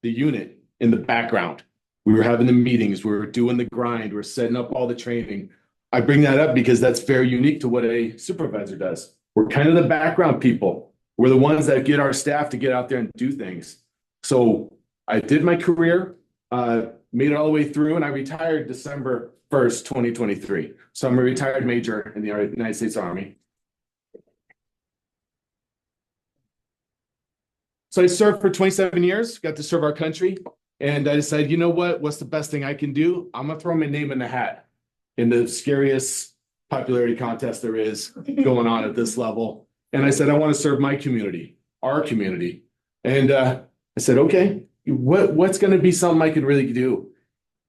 the unit in the background. We were having the meetings, we were doing the grind, we we're setting up all the training. I bring that up because that's very unique to what a supervisor does. We're kind of the background people. We're the ones that get our staff to get out there and do things. So I did my career, made it all the way through, and I retired December 1st, 2023. So I'm a retired major in the United States Army. So I served for 27 years, got to serve our country. And I decided, you know what? What's the best thing I can do? I'm going to throw my name in the hat. in the scariest popularity contest there is going on at this level. And I said, I want to serve my community, our community. And I said, okay, what's going to be something I could really do?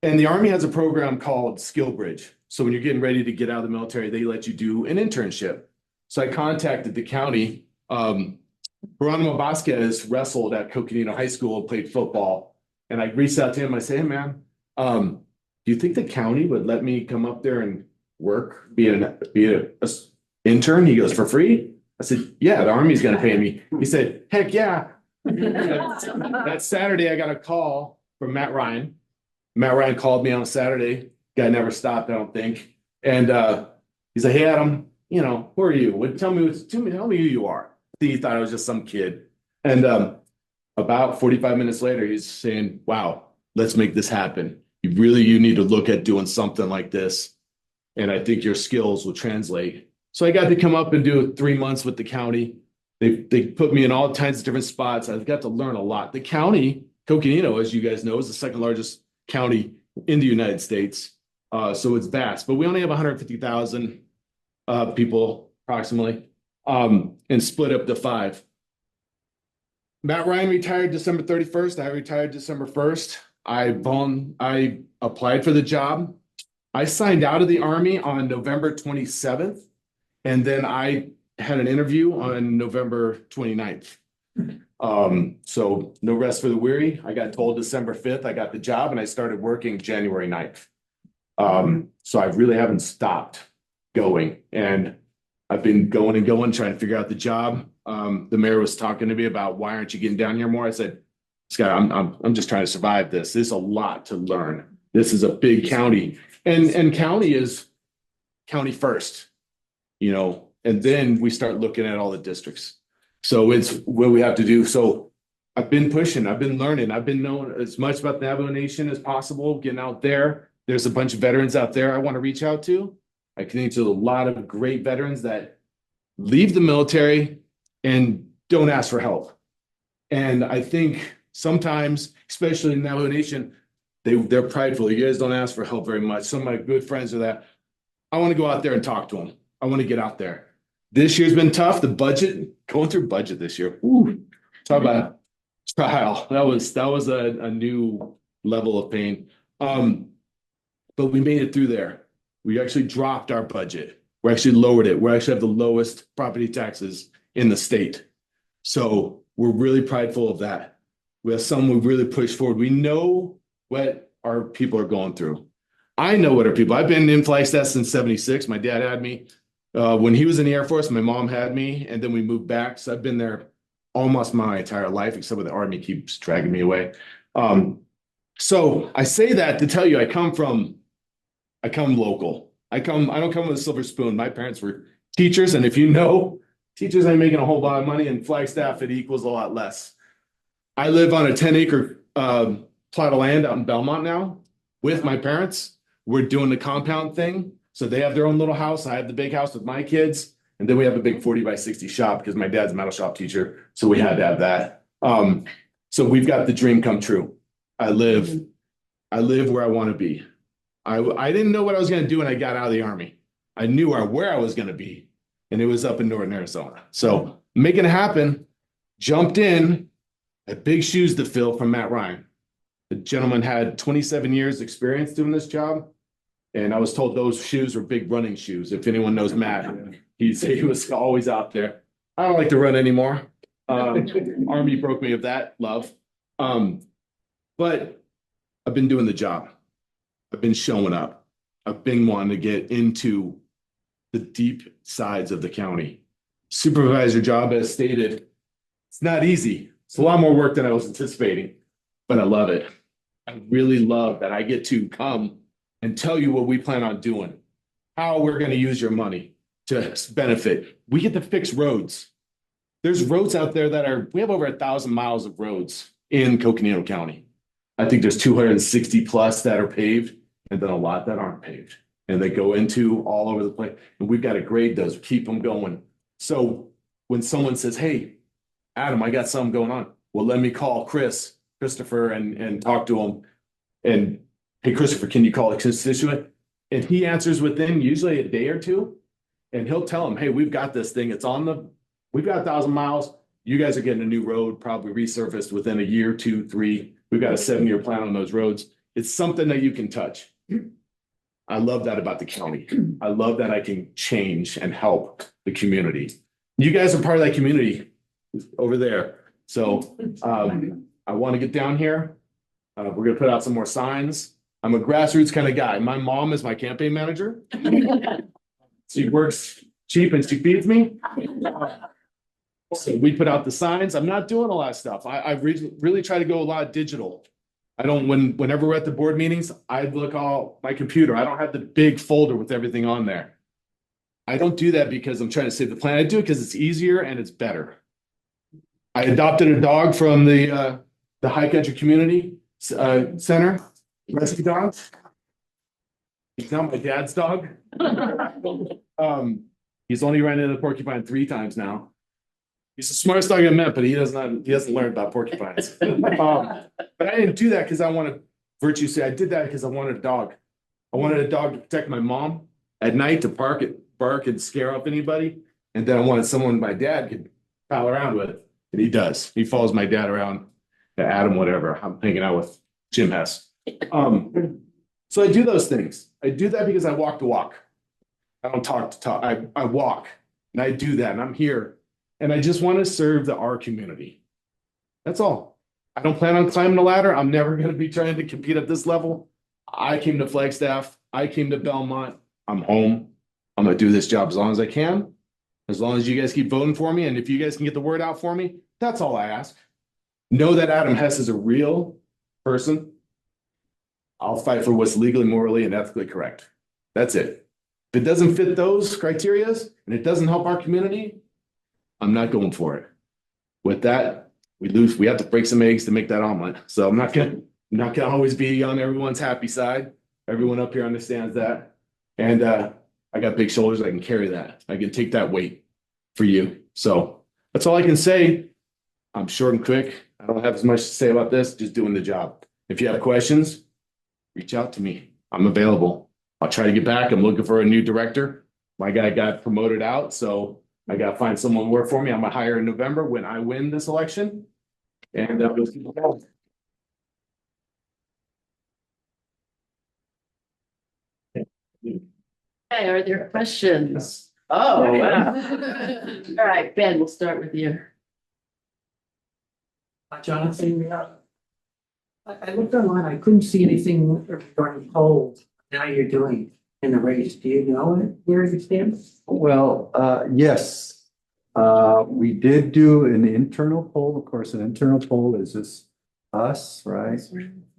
And the Army has a program called Skill Bridge. So when you're getting ready to get out of the military, they let you do an internship. So I contacted the county. Geronimo Vasquez wrestled at Coconino High School and played football. And I reached out to him. I said, hey, man, do you think the county would let me come up there and work, be an intern? He goes, for free? I said, yeah, the Army's going to pay me. He said, heck yeah. That Saturday, I got a call from Matt Ryan. Matt Ryan called me on a Saturday. Guy never stopped, I don't think. And he's like, hey, Adam, you know, who are you? Tell me who you are. I think he thought I was just some kid. And about 45 minutes later, he's saying, wow, let's make this happen. You need to look at doing something like this. And I think your skills will translate. So I got to come up and do 3 months with the county. They put me in all kinds of different spots. I've got to learn a lot. The county, Coconino, as you guys know, is the second largest county in the United States. So it's vast, but we only have 150,000 people approximately, and split up to 5. Matt Ryan retired December 31st. I retired December 1st. I applied for the job. I signed out of the Army on November 27th, and then I had an interview on November 29th. So no rest for the weary. I got told December 5th I got the job, and I started working January 9th. So I really haven't stopped going, and I've been going and going, trying to figure out the job. The mayor was talking to me about, why aren't you getting down here more? I said, Scott, I'm just trying to survive this. There's a lot to learn. This is a big county, and county is county first, you know, and then we start looking at all the districts. So it's what we have to do. So I've been pushing, I've been learning, I've been knowing as much about the Navajo Nation as possible, getting out there. There's a bunch of veterans out there I want to reach out to. I connect to a lot of great veterans that leave the military and don't ask for help. And I think sometimes, especially in the Navajo Nation, they're prideful. You guys don't ask for help very much. Some of my good friends are that. I want to go out there and talk to them. I want to get out there. This year's been tough. The budget, going through budget this year. Ooh, talk about trial. That was a new level of pain. But we made it through there. We actually dropped our budget. We actually lowered it. We actually have the lowest property taxes in the state. So we're really prideful of that. We have some we really push forward. We know what our people are going through. I know what our people, I've been in Flagstaff since 76. My dad had me. When he was in the Air Force, my mom had me, and then we moved back. So I've been there almost my entire life, except for the Army keeps dragging me away. So I say that to tell you, I come local. I don't come with a silver spoon. My parents were teachers, and if you know, teachers ain't making a whole lot of money. In Flagstaff, it equals a lot less. I live on a 10-acre plot of land out in Belmont now with my parents. We're doing the compound thing. So they have their own little house. I have the big house with my kids. And then we have a big 40-by-60 shop because my dad's a metal shop teacher. So we had to have that. So we've got the dream come true. I live where I want to be. I didn't know what I was going to do when I got out of the Army. I knew where I was going to be, and it was up in northern Arizona. So making it happen, jumped in, had big shoes to fill from Matt Ryan. The gentleman had 27 years experience doing this job. And I was told those shoes were big running shoes. If anyone knows Matt, he was always out there. I don't like to run anymore. Army broke me of that love. But I've been doing the job. I've been showing up. I've been wanting to get into the deep sides of the county. Supervisor job, as stated, it's not easy. It's a lot more work than I was anticipating, but I love it. I really love that I get to come and tell you what we plan on doing, how we're going to use your money to benefit. We get to fix roads. There's roads out there we have over 1,000 miles of roads in Coconino County. I think there's 260 plus that are paved, and then a lot that aren't paved. And they go into all over the place. And we've got to grade those, keep them going. So when someone says, hey, Adam, I got something going on. Well, let me call Christopher and talk to him. And hey, Christopher, can you call a constituent? And he answers within usually a day or two. And he'll tell them, hey, we've got this thing. We've got 1,000 miles. You guys are getting a new road, probably resurfaced within a year, 2, 3. We've got a 7-year plan on those roads. It's something that you can touch. I love that about the county. I love that I can change and help the community. You guys are part of that community over there. So I want to get down here. We're going to put out some more signs. I'm a grassroots kind of guy. My mom is my campaign manager. She works cheap and she feeds me. So we put out the signs. I'm not doing a lot of stuff. I really try to go a lot of digital. I don't, whenever we're at the board meetings, I look all my computer. I don't have the big folder with everything on there. I don't do that because I'm trying to save the planet. I do it because it's easier and it's better. I adopted a dog from the High Country Community Center, rescue dog. He's not my dad's dog. He's only ran into the porcupine 3 times now. He's the smartest dog I met, but he doesn't learn about porcupines. But I didn't do that because I want to virtue say I did that because I wanted a dog. I wanted a dog to protect my mom at night to bark and scare up anybody. And then I wanted someone my dad could pal around with. And he does. He follows my dad around to Adam, whatever. I'm hanging out with Jim Hess. So I do those things. I do that because I walk the walk. I don't talk to talk. I walk and I do that and I'm here. And I just want to serve our community. That's all. I don't plan on climbing the ladder. I'm never going to be trying to compete at this level. I came to Flagstaff. I came to Belmont. I'm home. I'm going to do this job as long as I can. As long as you guys keep voting for me. And if you guys can get the word out for me, that's all I ask. Know that Adam Hess is a real person. I'll fight for what's legally, morally, and ethically correct. That's it. If it doesn't fit those criterias and it doesn't help our community, I'm not going for it. With that, we have to break some eggs to make that omelet. So I'm not gonna always be on everyone's happy side. Everyone up here understands that. And I got big shoulders, I can carry that. I can take that weight for you. So that's all I can say. I'm short and quick. I don't have as much to say about this, just doing the job. If you have questions, reach out to me. I'm available. I'll try to get back. I'm looking for a new director. My guy got promoted out, so I got to find someone to work for me. I'm going to hire in November when I win this election. And we'll keep it going. Okay, are there questions? Oh, wow. All right, Ben, we'll start with you. Jonathan, I looked online, I couldn't see anything regarding polls. Now you're doing in the race. Do you know where you stand? Well, yes, we did do an internal poll. Of course, an internal poll is just us, right?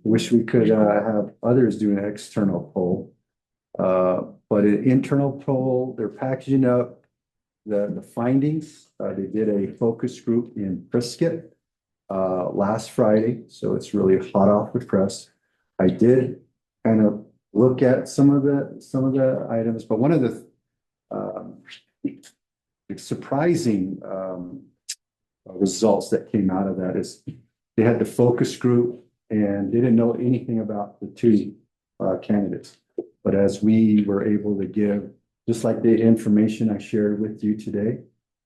Wish we could have others do an external poll. But an internal poll, they're packaging up the findings. They did a focus group in Prescott last Friday, so it's really hot off the press. I did kind of look at some of the items, but one of the surprising results that came out of that is they had the focus group and they didn't know anything about the 2 candidates. But as we were able to give, just like the information I shared with you today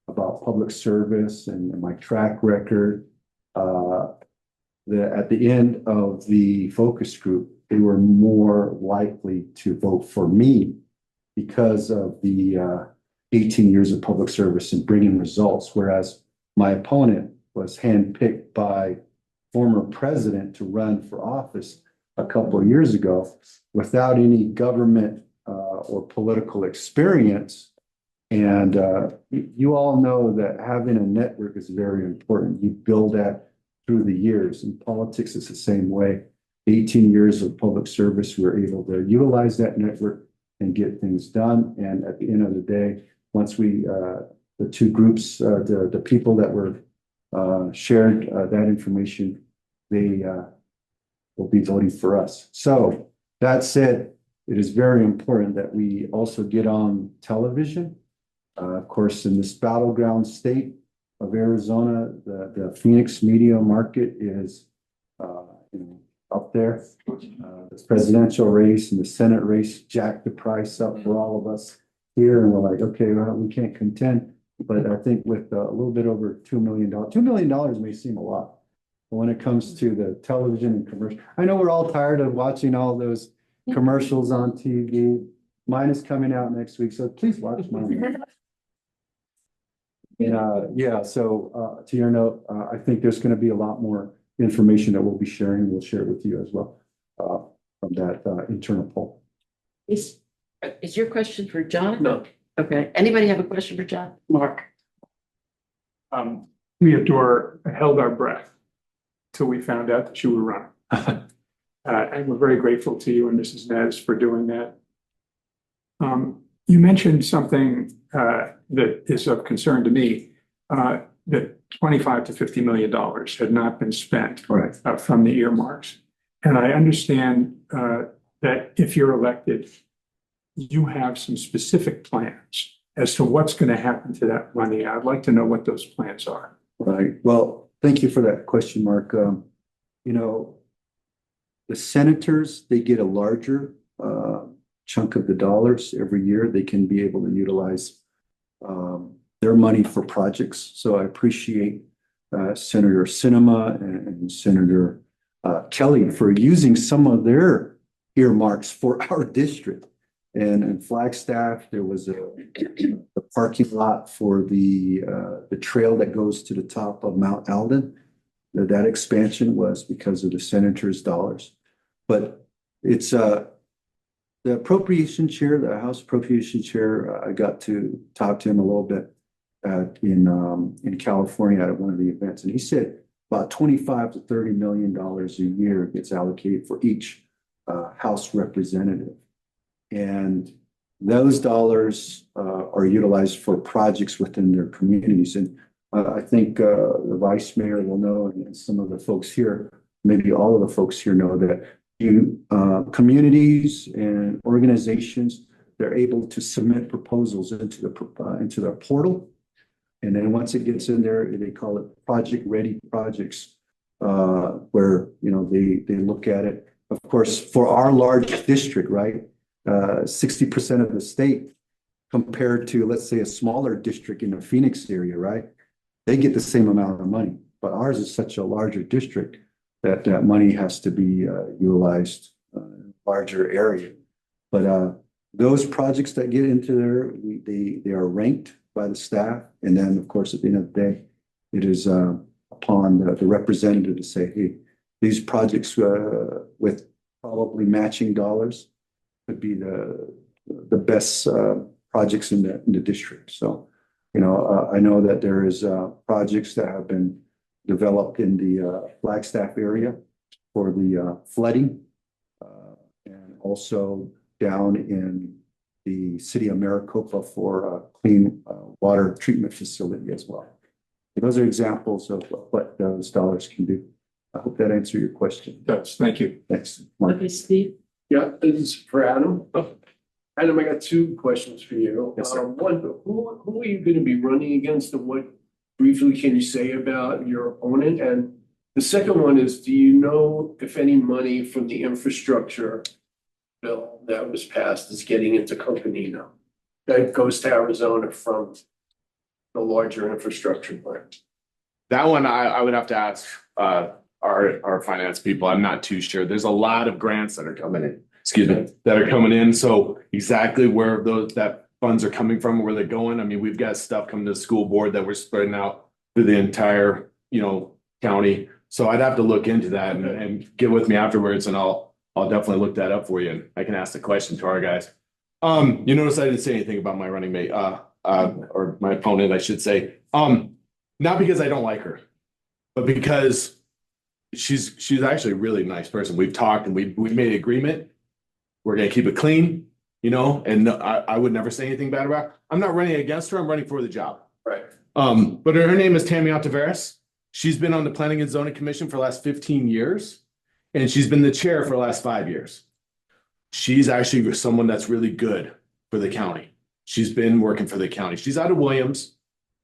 about public service and my track record, at the end of the focus group, they were more likely to vote for me because of the 18 years of public service and bringing results, whereas my opponent was handpicked by former president to run for office a couple of years ago without any government or political experience. And you all know that having a network is very important. You build that through the years. In politics, it's the same way. 18 years of public service, we were able to utilize that network and get things done. And at the end of the day, once we, the 2 groups, the people that were shared that information, they will be voting for us. So that said, it is very important that we also get on television. Of course, in this battleground state of Arizona, the Phoenix media market is up there. The presidential race and the Senate race jacked the price up for all of us here. And we're like, okay, well, we can't contend. But I think with a little bit over $2 million, $2 million may seem a lot. But when it comes to the television and commercial, I know we're all tired of watching all those commercials on TV. Mine is coming out next week, so please watch mine. And yeah, so to your note, I think there's going to be a lot more information that we'll be sharing. We'll share it with you as well from that internal poll. Is your question for John? No. Okay, anybody have a question for John? Mark? We at DORR held our breath till we found out that you were running. And we're very grateful to you and Mrs. Nez for doing that. You mentioned something that is of concern to me, that $25 to $50 million had not been spent from the earmarks. And I understand that if you're elected, you have some specific plans as to what's going to happen to that money. I'd like to know what those plans are. Right. Well, thank you for that question, Mark. You know, the senators, they get a larger chunk of the dollars every year. They can be able to utilize their money for projects. So I appreciate Senator Sinema and Senator Kelly for using some of their earmarks for our district. And in Flagstaff, there was a parking lot for the trail that goes to the top of Mount Alden. That expansion was because of the senator's dollars. But it's the appropriation chair, the House appropriation chair. I got to talk to him a little bit in California at one of the events, and he said about $25 to $30 million a year gets allocated for each House representative. And those dollars are utilized for projects within their communities. And I think the vice mayor will know, and some of the folks here, maybe all of the folks here know that communities and organizations, they're able to submit proposals into the portal. And then once it gets in there, they call it project ready projects, where, you know, they look at it. Of course, for our large district, right? 60% of the state compared to, let's say, a smaller district in the Phoenix area, right? They get the same amount of money, but ours is such a larger district that that money has to be utilized in a larger area. But those projects that get into there, they are ranked by the staff. And then, of course, at the end of the day, it is upon the representative to say, hey, these projects with probably matching dollars would be the best projects in the district. So, you know, I know that there is projects that have been developed in the Flagstaff area for the flooding, and also down in the city of Maricopa for a clean water treatment facility as well. Those are examples of what those dollars can do. I hope that answered your question. It does. Thank you. Thanks, Mark. Okay, Steve? Yeah, this is for Adam. Adam, I got two questions for you. Yes, sir. One, who are you going to be running against, and what briefly can you say about your opponent? And the second one is, do you know if any money from the infrastructure bill that was passed is getting into Coconino that goes to Arizona from the larger infrastructure plan? That one, I would have to ask our finance people. I'm not too sure. There's a lot of grants that are coming in, that are coming in. So exactly where that funds are coming from, where they're going. I mean, we've got stuff coming to the school board that we're spreading out through the entire, county. So I'd have to look into that and get with me afterwards, and I'll definitely look that up for you. And I can ask the question to our guys. You notice I didn't say anything about my running mate, or my opponent, I should say. Not because I don't like her, but because she's actually a really nice person. We've talked and we made an agreement. We're gonna keep it clean, and I would never say anything bad about her. I'm not running against her, I'm running for the job. Right. But her name is Tammy Altaveras. She's been on the Planning and Zoning Commission for the last 15 years, and she's been the chair for the last 5 years. She's actually someone that's really good for the county. She's been working for the county. She's out of Williams.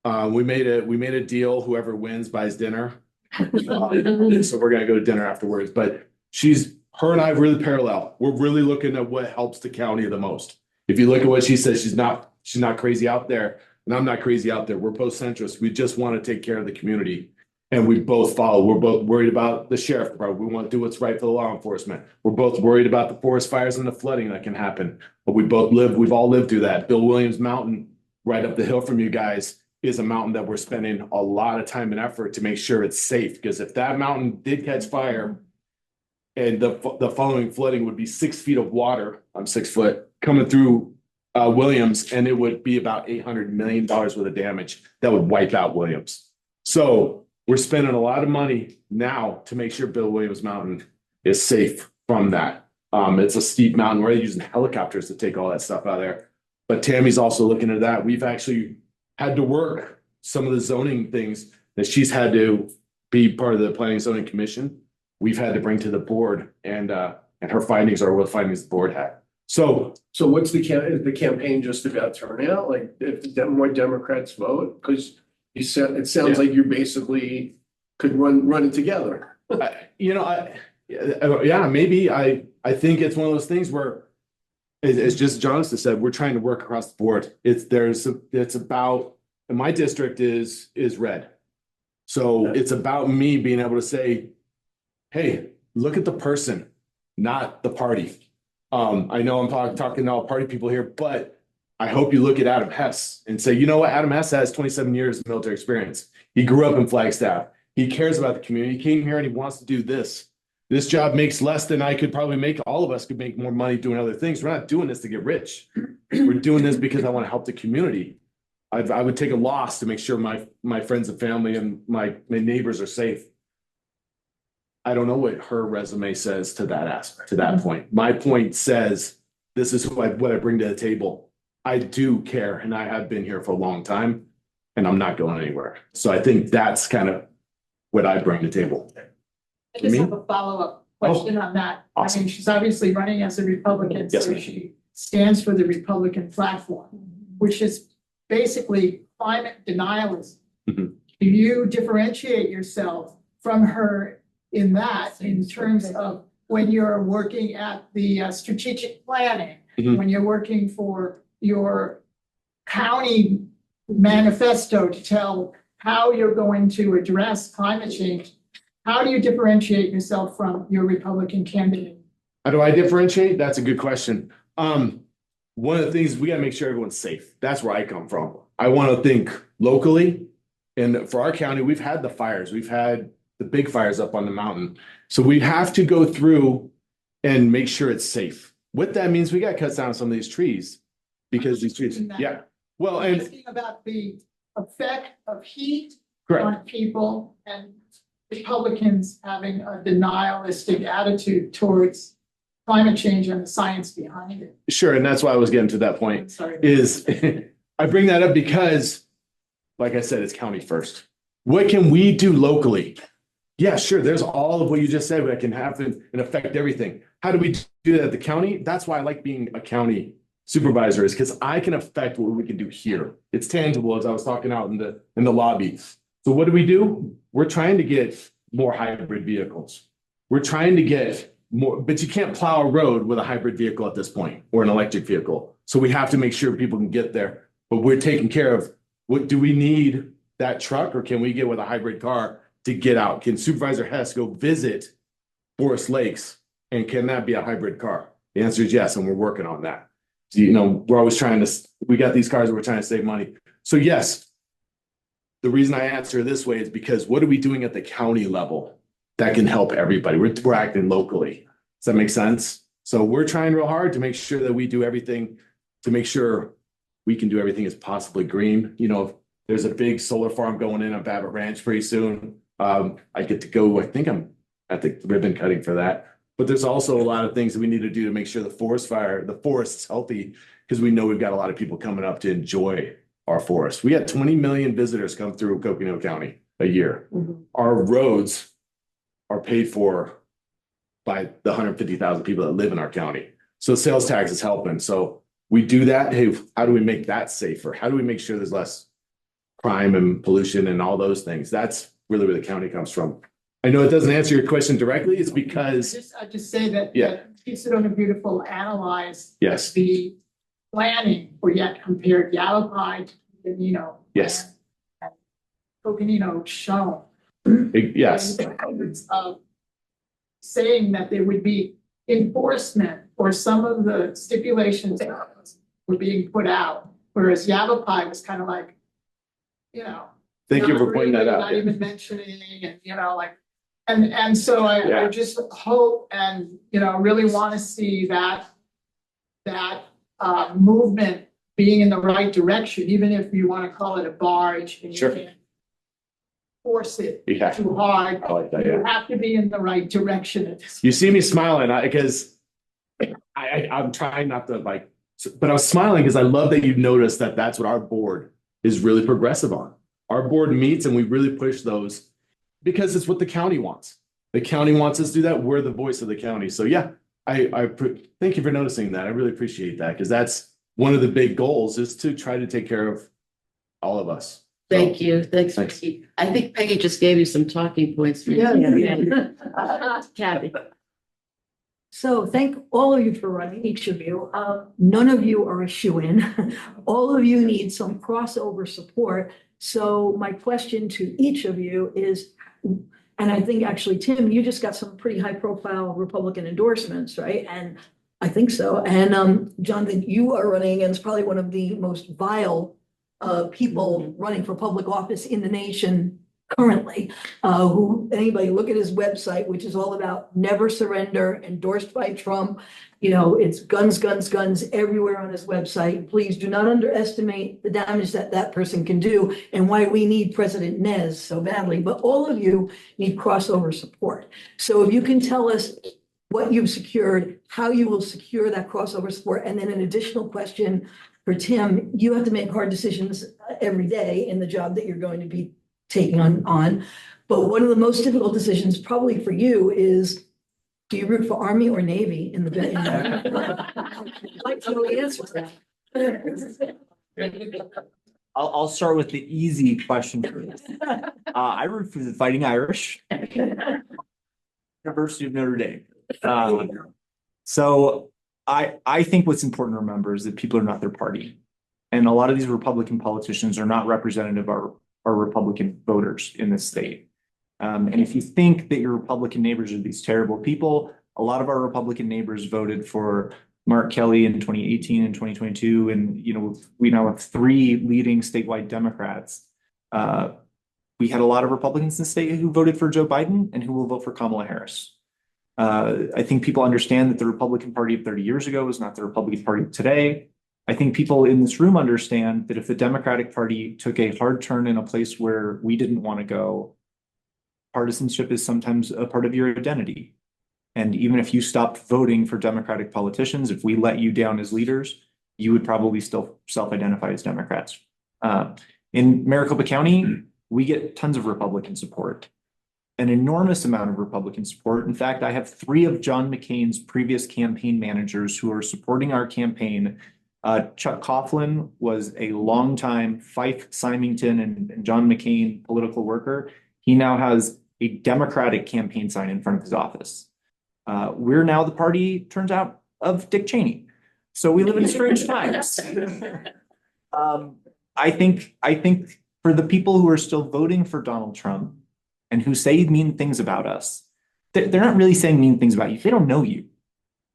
We made a deal. Whoever wins buys dinner. So we're gonna go to dinner afterwards. But she's her and I really parallel. We're really looking at what helps the county the most. If you look at what she says, she's not crazy out there, and I'm not crazy out there. We're both centrist. We just want to take care of the community. And we both follow. We're both worried about the sheriff department. We want to do what's right for the law enforcement. We're both worried about the forest fires and the flooding that can happen. But we've all lived through that. Bill Williams Mountain, right up the hill from you guys, is a mountain that we're spending a lot of time and effort to make sure it's safe. Because if that mountain did catch fire, and the following flooding would be 6 feet of water, I'm 6 foot, coming through Williams, and it would be about $800 million worth of damage that would wipe out Williams. So we're spending a lot of money now to make sure Bill Williams Mountain is safe from that. It's a steep mountain. We're using helicopters to take all that stuff out of there. But Tammy's also looking at that. We've actually had to work some of the zoning things that she's had to be part of the Planning and Zoning Commission. We've had to bring to the board, and her findings are what findings the board had. So what's is the campaign just about turnout? Like if more Democrats vote? Because you said, it sounds like you basically could run it together. Yeah, maybe. I think it's one of those things where it's just Jonathan said, we're trying to work across the board. It's about, and my district is red. So it's about me being able to say, hey, look at the person, not the party. I know I'm talking to all party people here, but I hope you look at Adam Hess and say, you know what? Adam Hess has 27 years of military experience. He grew up in Flagstaff. He cares about the community. He came here and he wants to do this. This job makes less than I could probably make. All of us could make more money doing other things. We're not doing this to get rich. We're doing this because I want to help the community. I would take a loss to make sure my friends and family and my neighbors are safe. I don't know what her resume says to that aspect, to that point. My point says, this is what I bring to the table. I do care, and I have been here for a long time, and I'm not going anywhere. So I think that's kind of what I bring to the table. I just have a follow-up question on that. Awesome. I mean, she's obviously running as a Republican, Yes, so ma'am. she stands for the Republican platform, which is basically climate denialism. Mhm. Do you differentiate yourself from her in that, in terms of when you're working at the strategic planning, Mhm. when you're working for your county manifesto to tell how you're going to address climate change? How do you differentiate yourself from your Republican candidate? How do I differentiate? That's a good question. One of the things, we gotta make sure everyone's safe. That's where I come from. I want to think locally. And for our county, we've had the fires. We've had the big fires up on the mountain. So we have to go through and make sure it's safe. What that means, we got to cut down some of these trees because these trees, yeah. Well, I'm and asking about the effect of heat correct. on people and Republicans having a denialistic attitude towards climate change and the science behind it. Sure. And that's why I was getting to that I'm point sorry. is I bring that up because, like I said, it's county first. What can we do locally? Yeah, sure. There's all of what you just said that can happen and affect everything. How do we do that at the county? That's why I like being a county supervisor, is because I can affect what we can do here. It's tangible, as I was talking out in the lobby. So what do? We're trying to get more hybrid vehicles. We're trying to get more, but you can't plow a road with a hybrid vehicle at this point, or an electric vehicle. So we have to make sure people can get there. But we're taking care of, what do we need that truck, or can we get with a hybrid car to get out? Can Supervisor Hess go visit Forest Lakes, and can that be a hybrid car? The answer is yes, and we're working on that. So, we're always we got these cars and we're trying to save money. So yes, the reason I answer this way is because what are we doing at the county level that can help everybody? We're acting locally. Does that make sense? So we're trying real hard to make sure that we do everything to make sure we can do everything as possibly green. There's a big solar farm going in on Babbitt Ranch pretty soon. I get to go, I think I'm at the ribbon cutting for that. But there's also a lot of things that we need to do to make sure the forest's healthy, because we know we've got a lot of people coming up to enjoy our forest. We had 20 million visitors come through Coconino County a year. Mhm. Our roads are paid for by the 150,000 people that live in our county. So sales tax is helping. So we do that. Hey, how do we make that safer? How do we make sure there's less crime and pollution and all those things? That's really where the county comes from. I know it doesn't answer your question directly. It's because, I just say that. Yeah. that Keeps it on a beautiful analyze yes, the planning for yet compared Yavapai to Coconino. Yes. and Coconino shown. yes, Of saying that there would be enforcement for some of the stipulations that were being put out, whereas Yavapai was kind of like, you know. thank you not for pointing that really, out. Not Yeah. even mentioning, and you know, like, and so I Yeah. just hope and, you know, really want to see that movement being in the right direction, even if you want to call it a barge and you Sure. can't force it Yeah. too hard. I like that, You yeah. have to be in the right direction at this. You see me smiling because I'm trying not to like, but I was smiling because I love that you noticed that that's what our board is really progressive on. Our board meets and we really push those because it's what the county wants. The county wants us to do that. We're the voice of the county. So yeah, thank you for noticing that. I really appreciate that because that's one of the big goals is to try to take care of all of us. Thank you. Thanks, Thanks. Nikki. I think Peggy just gave you some talking points. for you. Yeah. Kathy. So thank all of you for running, each of you. None of you are a shoo-in. All of you need some crossover support. So my question to each of you is, and I think actually, Tim, you just got some pretty high profile Republican endorsements, right? And I think so. And Jonathan, you are running against probably one of the most vile people running for public office in the nation currently, who anybody look at his website, which is all about never surrender, endorsed by Trump. You know, it's guns, guns, guns everywhere on his website. Please do not underestimate the damage that that person can do and why we need President Nez so badly. But all of you need crossover support. So if you can tell us what you've secured, how you will secure that crossover support, and then an additional question for Tim, you have to make hard decisions every day in the job that you're going to be taking on. But one of the most difficult decisions probably for you is, do you root for Army or Navy in the? I'd like to know the answer to that. I'll start with the easy question first. I root for the Fighting Irish, University of Notre Dame. So I think what's important to remember is that people are not their party. And a lot of these Republican politicians are not representative of our Republican voters in this state. And if you think that your Republican neighbors are these terrible people, a lot of our Republican neighbors voted for Mark Kelly in 2018 and 2022. And, you know, we now have 3 leading statewide Democrats. We had a lot of Republicans in the state who voted for Joe Biden and who will vote for Kamala Harris. I think people understand that the Republican Party of 30 years ago is not the Republican Party of today. I think people in this room understand that if the Democratic Party took a hard turn in a place where we didn't want to go, partisanship is sometimes a part of your identity. And even if you stopped voting for Democratic politicians, if we let you down as leaders, you would probably still self-identify as Democrats. In Maricopa County, we get tons of Republican support, an enormous amount of Republican support. In fact, I have 3 of John McCain's previous campaign managers who are supporting our campaign. Chuck Coughlin was a longtime Fife, Symington, and John McCain political worker. He now has a Democratic campaign sign in front of his office. We're now the party, turns out, of Dick Cheney. So we live in strange times. I think for the people who are still voting for Donald Trump and who say mean things about us, they're not really saying mean things about you. They don't know you.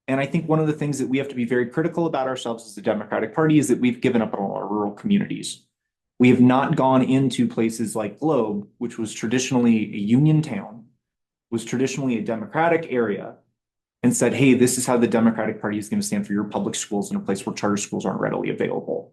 And I think one of the things that we have to be very critical about ourselves as the Democratic Party is that we've given up on our rural communities. We have not gone into places like Globe, which was traditionally a union town, was traditionally a Democratic area, and said, hey, this is how the Democratic Party is going to stand for your public schools in a place where charter schools aren't readily available.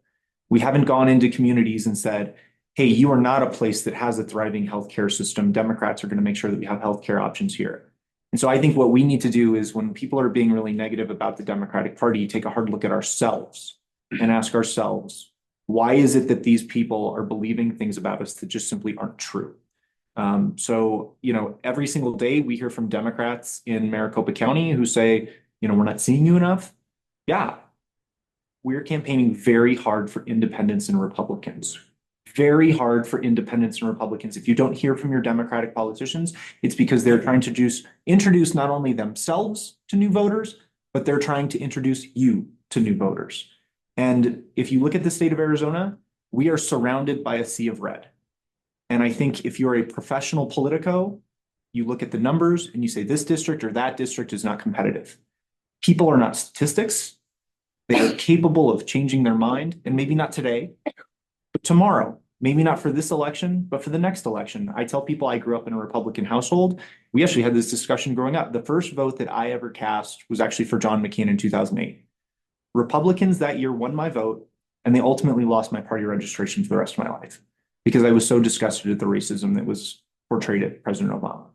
We haven't gone into communities and said, hey, you are not a place that has a thriving healthcare system. Democrats are going to make sure that we have healthcare options here. And so I think what we need to do is when people are being really negative about the Democratic Party, take a hard look at ourselves and ask ourselves, why is it that these people are believing things about us that just simply aren't true? So, you know, every single day we hear from Democrats in Maricopa County who say, you know, we're not seeing you enough. Yeah, we're campaigning very hard for independents and Republicans. very hard for independents and Republicans. If you don't hear from your Democratic politicians, it's because they're trying to introduce not only themselves to new voters, but they're trying to introduce you to new voters. And if you look at the state of Arizona, we are surrounded by a sea of red. And I think if you're a professional politico, you look at the numbers and you say this district or that district is not competitive. People are not statistics. They are capable of changing their mind, and maybe not today, but tomorrow. Maybe not for this election, but for the next election. I tell people I grew up in a Republican household. We actually had this discussion growing up. The first vote that I ever cast was actually for John McCain in 2008. Republicans that year won my vote, and they ultimately lost my party registration for the rest of my life because I was so disgusted at the racism that was portrayed at President Obama,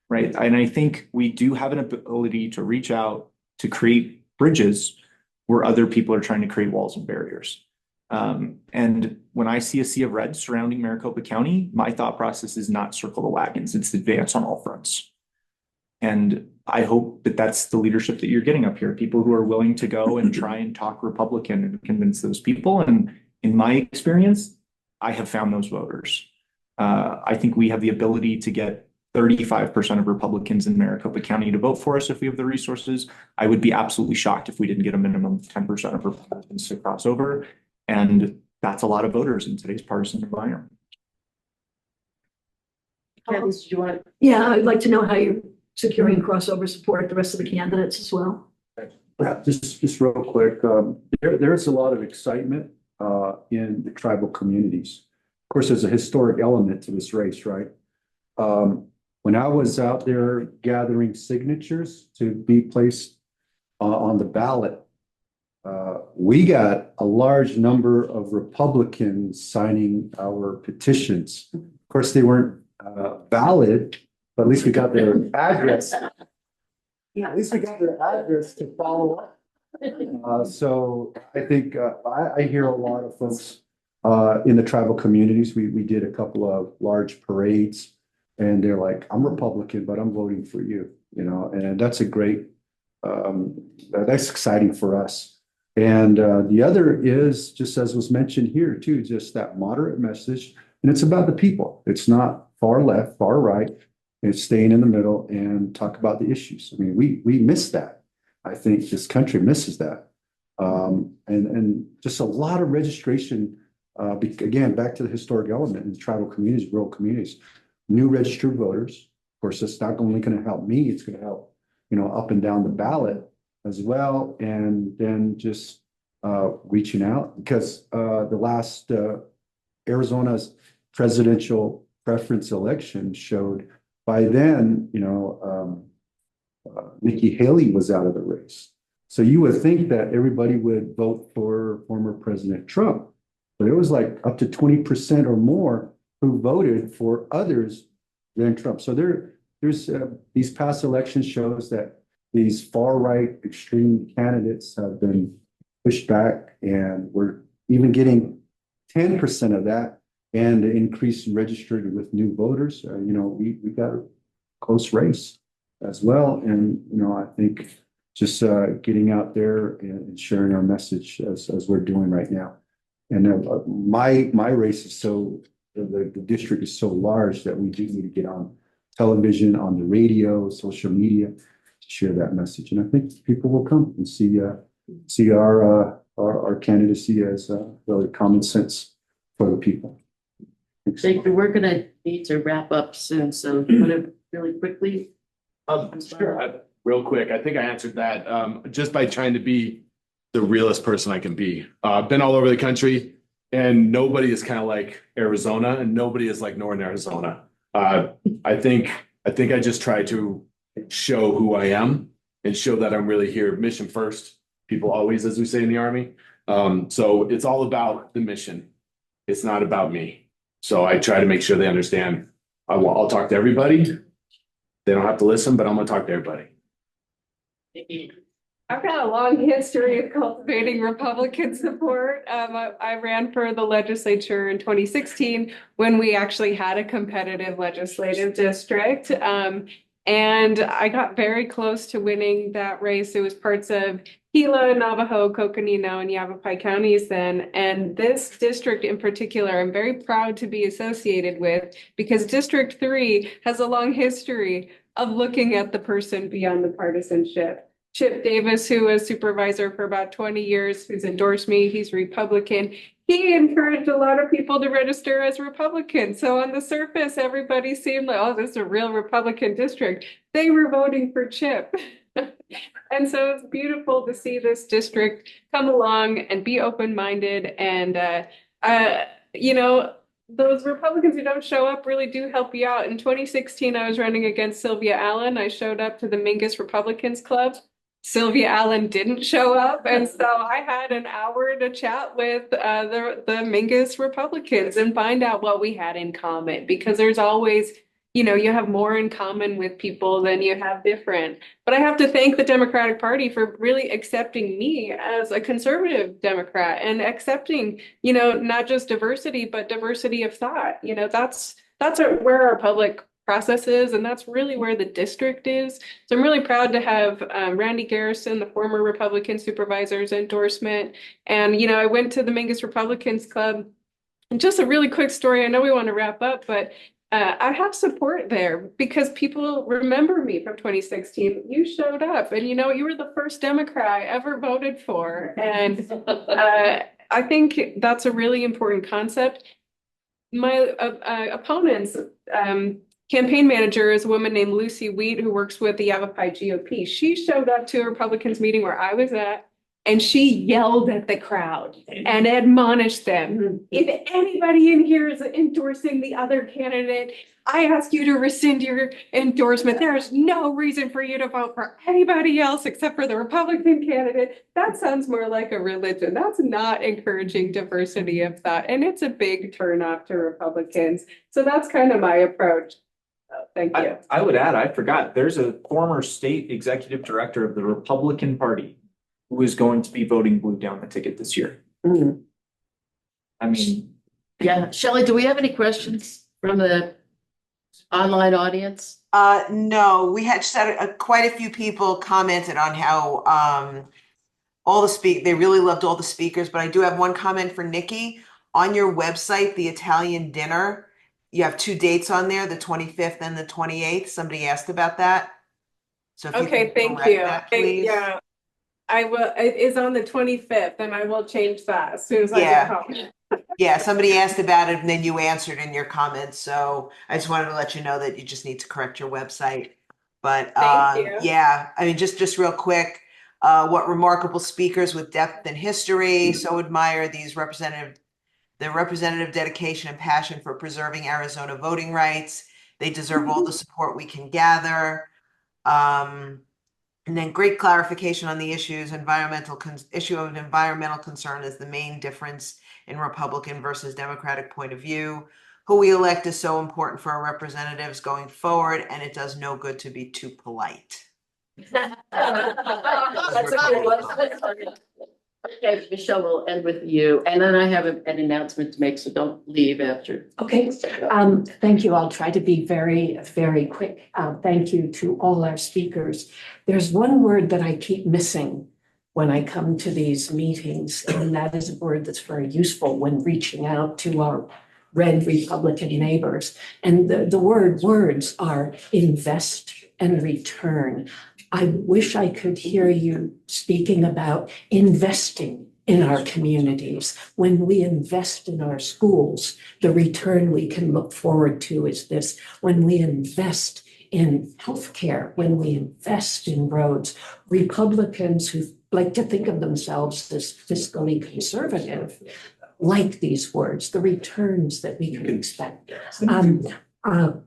right? And I think we do have an ability to reach out to create bridges where other people are trying to create walls and barriers. And when I see a sea of red surrounding Maricopa County, my thought process is not circle the wagons, it's advance on all fronts. And I hope that that's the leadership that you're getting up here, people who are willing to go and try and talk Republican and convince those people. And in my experience, I have found those voters. I think we have the ability to get 35% of Republicans in Maricopa County to vote for us if we have the resources. I would be absolutely shocked if we didn't get a minimum of 10% of Republicans to cross over. And that's a lot of voters in today's partisan environment. Candice, do you want? Yeah, I'd like to know how you're securing crossover support, the rest of the candidates as well. Yeah, just real quick, there's a lot of excitement in the tribal communities. Of course, there's a historic element to this race, right? When I was out there gathering signatures to be placed on the ballot, we got a large number of Republicans signing our petitions. Of course, they weren't valid, but at least we got their address. Yeah, at least we got their address to follow up. So I think I hear a lot of folks in the tribal communities. We did a couple of large parades, and they're like, "I'm Republican, but I'm voting for you," you know, and that's a great. That's exciting for us. And the other is, just as was mentioned here too, just that moderate message. And it's about the people. It's not far left, far right. It's staying in the middle and talk about the issues. I mean, we miss that. I think this country misses that. And just a lot of registration, again, back to the historic element in tribal communities, rural communities, new registered voters. Of course, it's not only going to help me, it's going to help, you know, up and down the ballot as well. And then just reaching out, because the last Arizona's presidential preference election showed by then, you know, Nikki Haley was out of the race. So you would think that everybody would vote for former President Trump, but it was like up to 20% or more who voted for others than Trump. So there's these past elections shows that these far right extreme candidates have been pushed back, and we're even getting 10% of that. And the increase in registered with new voters, you know, we got a close race as well. And, you know, I think just getting out there and sharing our message as we're doing right now. And my race is the district is so large that we do need to get on television, on the radio, social media to share that message. And I think people will come and see our candidacy as really common sense for the people. Jake, we're gonna need to wrap up soon, so you wanna really quickly? Sure. Real quick, I think I answered that just by trying to be the realest person I can be. I've been all over the country, and nobody is kind of like Arizona, and nobody is like Northern Arizona. I think I just try to show who I am and show that I'm really here. Mission first, people always, as we say in the Army. So it's all about the mission. It's not about me. So I try to make sure they understand. I'll talk to everybody. They don't have to listen, but I'm going to talk to everybody. I've got a long history of cultivating Republican support. I ran for the legislature in 2016 when we actually had a competitive legislative district. And I got very close to winning that race. It was parts of Gila, Navajo, Coconino, and Yavapai counties then. And this district in particular, I'm very proud to be associated with because District 3 has a long history of looking at the person beyond the partisanship. Chip Davis, who was supervisor for about 20 years, who's endorsed me, he's Republican. He encouraged a lot of people to register as Republicans. So on the surface, everybody seemed like, oh, this is a real Republican district. They were voting for Chip. And so it's beautiful to see this district come along and be open-minded. And, you know, those Republicans who don't show up really do help you out. In 2016, I was running against Sylvia Allen. I showed up to the Mingus Republicans Club. Sylvia Allen didn't show up. And so I had an hour to chat with the Mingus Republicans and find out what we had in common, because there's always, you know, you have more in common with people than you have different. But I have to thank the Democratic Party for really accepting me as a conservative Democrat and accepting, you know, not just diversity, but diversity of thought. You know, that's where our public process is, and that's really where the district is. So I'm really proud to have Randy Garrison, the former Republican Supervisor's endorsement. And, you know, I went to the Mingus Republicans Club. And just a really quick story, I know we want to wrap up, but I have support there because people remember me from 2016. You showed up and, you know, you were the first Democrat I ever voted for. And I think that's a really important concept. My opponents, campaign manager is a woman named Lucy Wheat who works with the Yavapai GOP. She showed up to a Republicans meeting where I was at, and she yelled at the crowd and admonished them. If anybody in here is endorsing the other candidate, I ask you to rescind your endorsement. There is no reason for you to vote for anybody else except for the Republican candidate. That sounds more like a religion. That's not encouraging diversity of thought. And it's a big turnoff to Republicans. So that's kind of my approach. Thank you. I would add, I forgot, there's a former state executive director of the Republican Party who is going to be voting blue down the ticket this year. I mean. Yeah, Shelley, do we have any questions from the online audience? No, we had just had quite a few people commented on how they really loved all the speakers, but I do have one comment for Nikki. On your website, the Italian dinner, you have 2 dates on there, the 25th and the 28th. Somebody asked about that. So if Okay, you thank correct you. that, please. Yeah, I will. It is on the 25th, and I will change that as soon as I get home. Yeah, somebody asked about it and then you answered in your comments. So I just wanted to let you know that you just need to correct your website. But Thank you. yeah, I mean, just real quick, what remarkable speakers with depth and history. So admire these representative dedication and passion for preserving Arizona voting rights. They deserve all the support we can gather. And then great clarification on the issue of environmental concern is the main difference in Republican versus Democratic point of view. Who we elect is so important for our representatives going forward, and it does no good to be too polite. That's a good one. Okay, Michelle, we'll end with you. And then I have an announcement to make, so don't leave after. Okay, thank you. I'll try to be very, very quick. Thank you to all our speakers. There's one word that I keep missing when I come to these meetings, and that is a word that's very useful when reaching out to our red Republican neighbors. And the words are invest and return. I wish I could hear you speaking about investing in our communities. When we invest in our schools, the return we can look forward to is this. When we invest in healthcare, when we invest in roads, Republicans who like to think of themselves as fiscally conservative like these words, the returns that we can expect.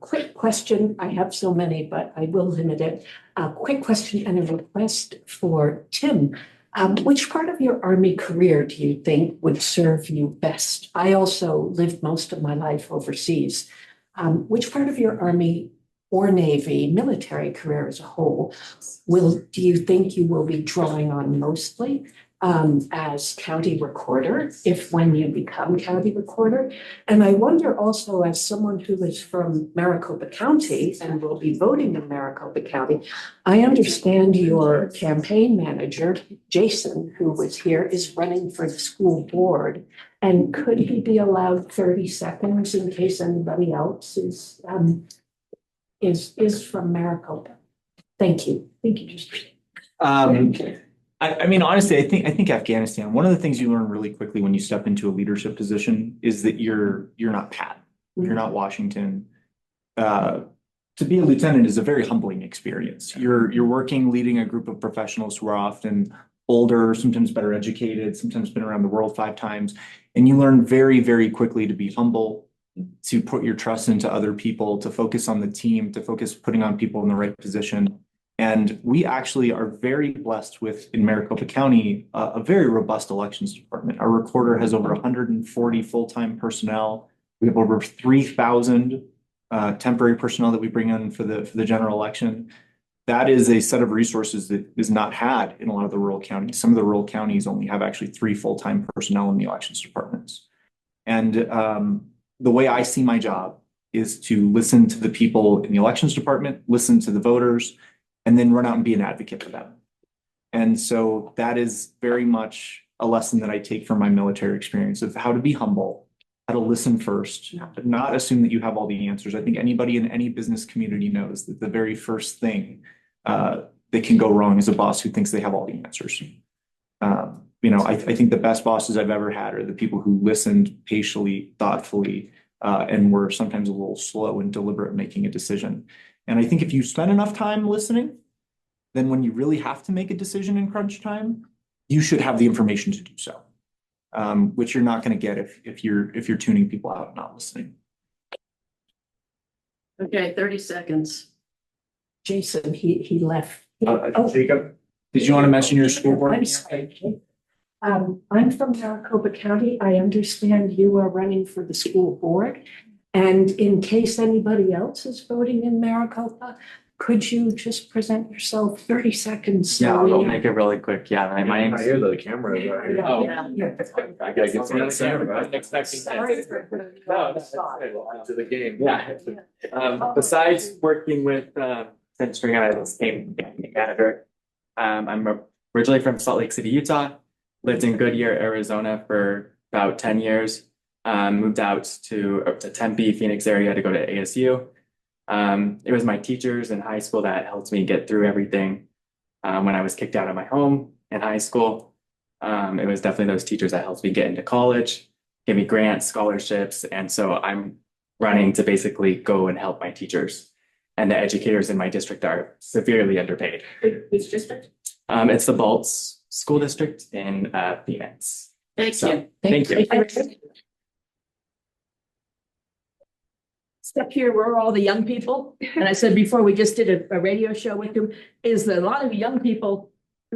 Quick question, I have so many, but I will limit it. A quick question and a request for Tim. Which part of your Army career do you think would serve you best? I also lived most of my life overseas. Which part of your Army or Navy military career as a whole do you think you will be drawing on mostly? as county recorder, if when you become county recorder. And I wonder also, as someone who is from Maricopa County and will be voting in Maricopa County, I understand your campaign manager, Jason, who was here, is running for the school board. And could he be allowed 30 seconds in case anybody else is from Maricopa? Thank you. Thank you, Justine. I mean, honestly, I think Afghanistan, one of the things you learn really quickly when you step into a leadership position is that you're not Pat, you're not Washington. To be a lieutenant is a very humbling experience. You're working, leading a group of professionals who are often older, sometimes better educated, sometimes been around the world 5 times. And you learn very, very quickly to be humble, to put your trust into other people, to focus on the team, to focus putting on people in the right position. And we actually are very blessed with, in Maricopa County, a very robust elections department. Our recorder has over 140 full-time personnel. We have over 3,000 temporary personnel that we bring in for the general election. That is a set of resources that is not had in a lot of the rural counties. Some of the rural counties only have actually 3 full-time personnel in the elections departments. And the way I see my job is to listen to the people in the elections department, listen to the voters, and then run out and be an advocate for them. And so that is very much a lesson that I take from my military experience of how to be humble, how to listen first, not assume that you have all the answers. I think anybody in any business community knows that the very first thing that can go wrong is a boss who thinks they have all the answers. I think the best bosses I've ever had are the people who listened patiently, thoughtfully, and were sometimes a little slow and deliberate making a decision. And I think if you spend enough time listening, then when you really have to make a decision in crunch time, you should have the information to do so, which you're not going to get if you're tuning people out and not listening. Okay, 30 seconds. Jason, he left. Jacob, did you want to mention your school board? I'm sorry. I'm from Maricopa County. I understand you are running for the school board. And in case anybody else is voting in Maricopa, could you just present yourself 30 seconds? Yeah, I'll make it really quick. Yeah, my name I is. hear the camera. Oh, Yeah. I gotta get some of the camera. Sorry for To the game. Yeah. Besides working with Stringham as a team manager, I'm originally from Salt Lake City, Utah. Lived in Goodyear, Arizona for about 10 years. Moved out to Tempe, Phoenix area to go to ASU. It was my teachers in high school that helped me get through everything. When I was kicked out of my home in high school, it was definitely those teachers that helped me get into college, give me grants, scholarships. And so I'm running to basically go and help my teachers. And the educators in my district are severely underpaid. Which district? It's the Balts School District in Phoenix. Thank you. Thank you. Step here, we're all the young people. And I said before, we just did a radio show with you, is that a lot of young people,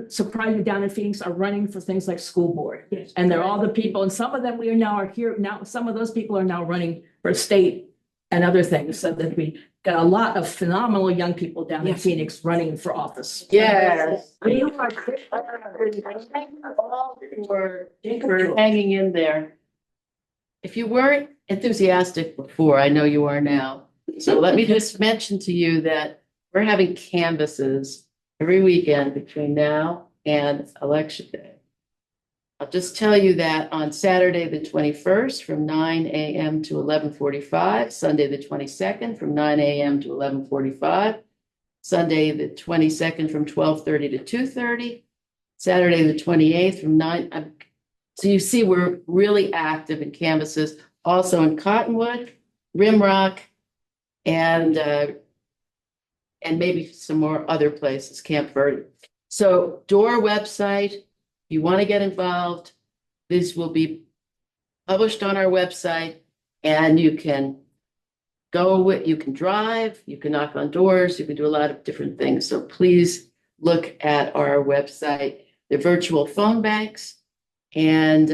surprisingly down in Phoenix, are running for things like school board. Yes. And they're all the people, and some of them are here now, some of those people are now running for state and other things, so that we got a lot of phenomenal young people down in Yes. Phoenix running for office. Yes. You are For hanging in there. If you weren't enthusiastic before, I know you are now. So let me just mention to you that we're having canvasses every weekend between now and election day. I'll just tell you that on Saturday, the 21st, from 9 a.m. to 11:45, Sunday, the 22nd, from 9 a.m. to 11:45, Sunday, the 22nd, from 12:30 to 2:30, Saturday, the 28th, from 9. So you see, we're really active in canvases, also in Cottonwood, Rimrock, and maybe some more other places, Camp Verde. So DORR website, if you want to get involved, this will be published on our website, and you can you can drive, you can knock on doors, you can do a lot of different things. So please look at our website, the virtual phone banks, and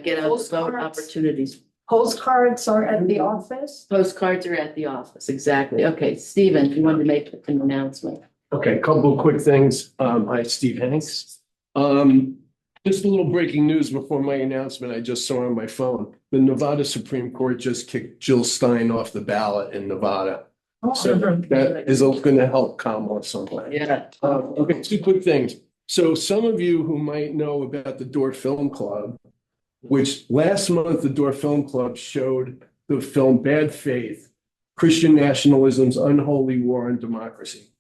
get out vote opportunities. Postcards are at the office? Postcards are at the office, exactly. Okay, Stephen, if you wanted to make an announcement. Okay, a couple of quick things. Hi, Steve Hanks. Just a little breaking news before my announcement I just saw on my phone. The Nevada Supreme Court just kicked Jill Stein off the ballot in Nevada. So that is going to help Kamala somewhat. Yeah. Okay, two quick things. So some of you who might know about the DORR Film Club, which last month the DORR Film Club showed the film Bad Faith, Christian Nationalism's Unholy War on Democracy.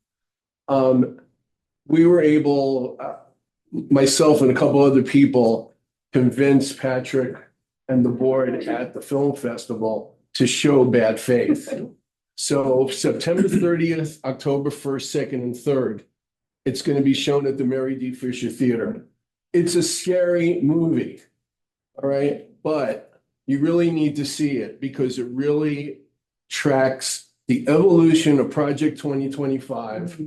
We were able, myself and a couple other people, convinced Patrick and the board at the film festival to show Bad Faith. So September 30th, October 1st, 2nd, and 3rd, it's going to be shown at the Mary D. Fisher Theater. It's a scary movie, all right? But you really need to see it because it really tracks the evolution of Project 2025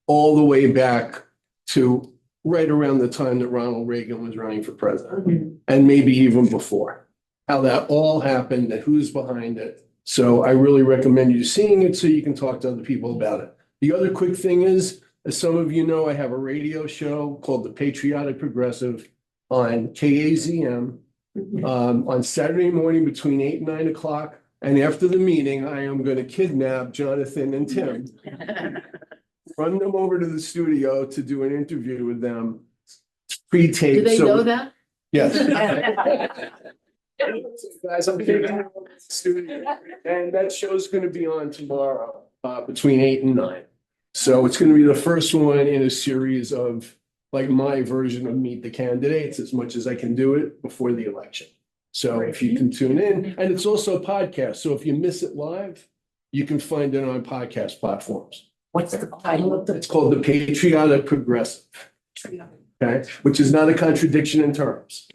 all the way back to right around the time that Ronald Reagan was running for president, and maybe even before. How that all happened and who's behind it. So I really recommend you seeing it so you can talk to other people about it. The other quick thing is, as some of you know, I have a radio show called The Patriotic Progressive on KAZM on Saturday morning between 8 and 9 o'clock. And after the meeting, I am going to kidnap Jonathan and Tim, run them over to the studio to do an interview with them, pre-tape. Do they know that? Yes. Guys, I'm taking them over to the studio, and that show's going to be on tomorrow between 8 and 9. So it's going to be the first one in a series of like my version of Meet the Candidates, as much as I can do it before the election. So if you can tune in, and it's also a podcast. So if you miss it live, you can find it on podcast platforms. What's the title of It's called The Patriotic Progressive. Okay, which is not a contradiction in terms.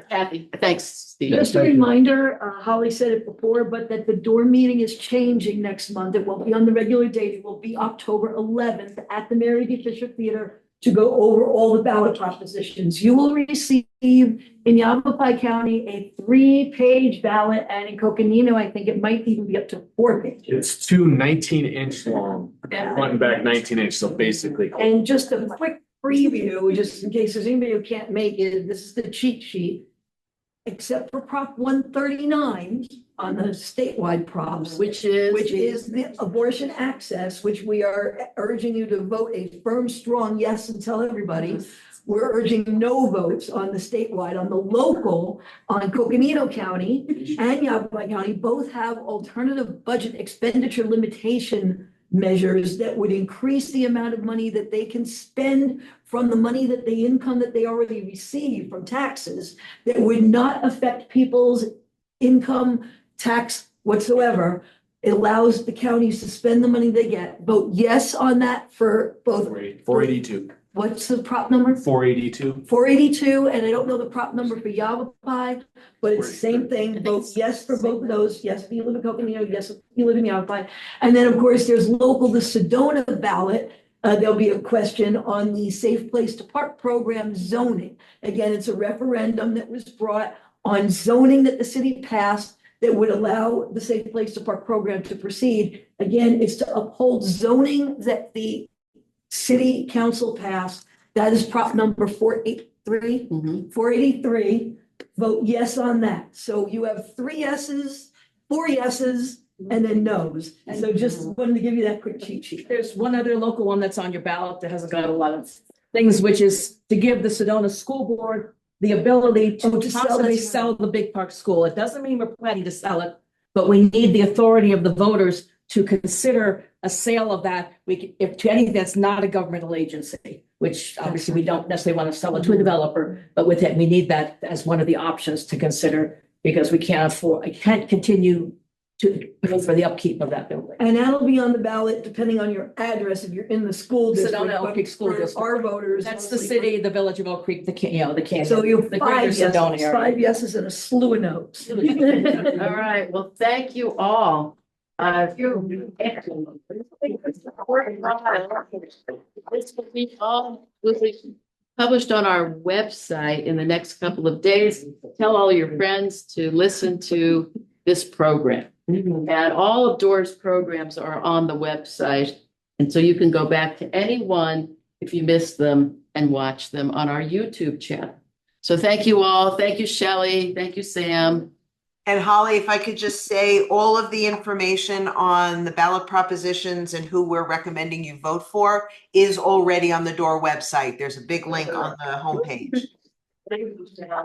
Kathy, thanks, Steve. Just a reminder, Holly said it before, but that the DORR meeting is changing next month. It won't be on the regular date. It will be October 11th at the Mary D. Fisher Theater to go over all the ballot propositions. You will receive in Yavapai County a 3-page ballot, and in Coconino, I think it might even be up to 4 pages. It's two 19-inch long, front and back 19-inch, so basically. And just a quick preview, just in case there's anybody who can't make it, this is the cheat sheet. Except for Prop 139 on the statewide props, which is the abortion access, which we are urging you to vote a firm, strong yes and tell everybody. We're urging no votes on the statewide. On the local, on Coconino County and Yavapai County, both have alternative budget expenditure limitation measures that would increase the amount of money that they can spend from the money that the income that they already receive from taxes that would not affect people's income tax whatsoever. It allows the counties to spend the money they get. Vote yes on that for both. 482. What's the prop number? 482. 482, and I don't know the prop number for Yavapai, but it's the same thing. Vote yes for both of those. Yes, if you live in Coconino, yes, if you live in Yavapai. And then, of course, there's local, the Sedona ballot. There'll be a question on the Safe Place to Park program zoning. Again, it's a referendum that was brought on zoning that the city passed that would allow the Safe Place to Park program to proceed. Again, it's to uphold zoning that the city council passed. That is prop number 483. 483. Vote yes on that. So you have 3 yeses, 4 yeses, and then no's. So just wanted to give you that quick cheat sheet. There's one other local one that's on your ballot that hasn't got a lot of things, which is to give the Sedona School Board the ability to possibly sell the Big Park School. It doesn't mean we're planning to sell it, but we need the authority of the voters to consider a sale of that. If to anything that's not a governmental agency, which obviously we don't necessarily want to sell it to a developer, but with it, we need that as one of the options to consider because we can't continue to pay for the upkeep of that building. And that'll be on the ballot depending on your address if you're in the school district. Sedona Oak Creek School For District. Our voters. That's the city, the village of Oak Creek, the canyon. So you have the 5 greater Sedona yeses, area. 5 yeses and a slew of no's. All right, well, thank you all. This will be published on our website in the next couple of days. Tell all your friends to listen to this program. And all of DORR's programs are on the website. And so you can go back to any one if you missed them and watch them on our YouTube channel. So thank you all. Thank you, Shelley. Thank you, Sam. And Holly, if I could just say, all of the information on the ballot propositions and who we're recommending you vote for is already on the DORR website. There's a big link on the homepage.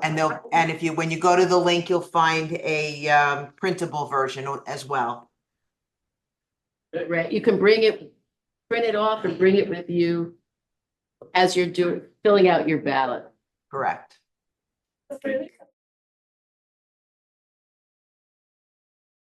And when you go to the link, you'll find a printable version as well. Right, you can print it off and bring it with you as you're filling out your ballot. Correct. That's really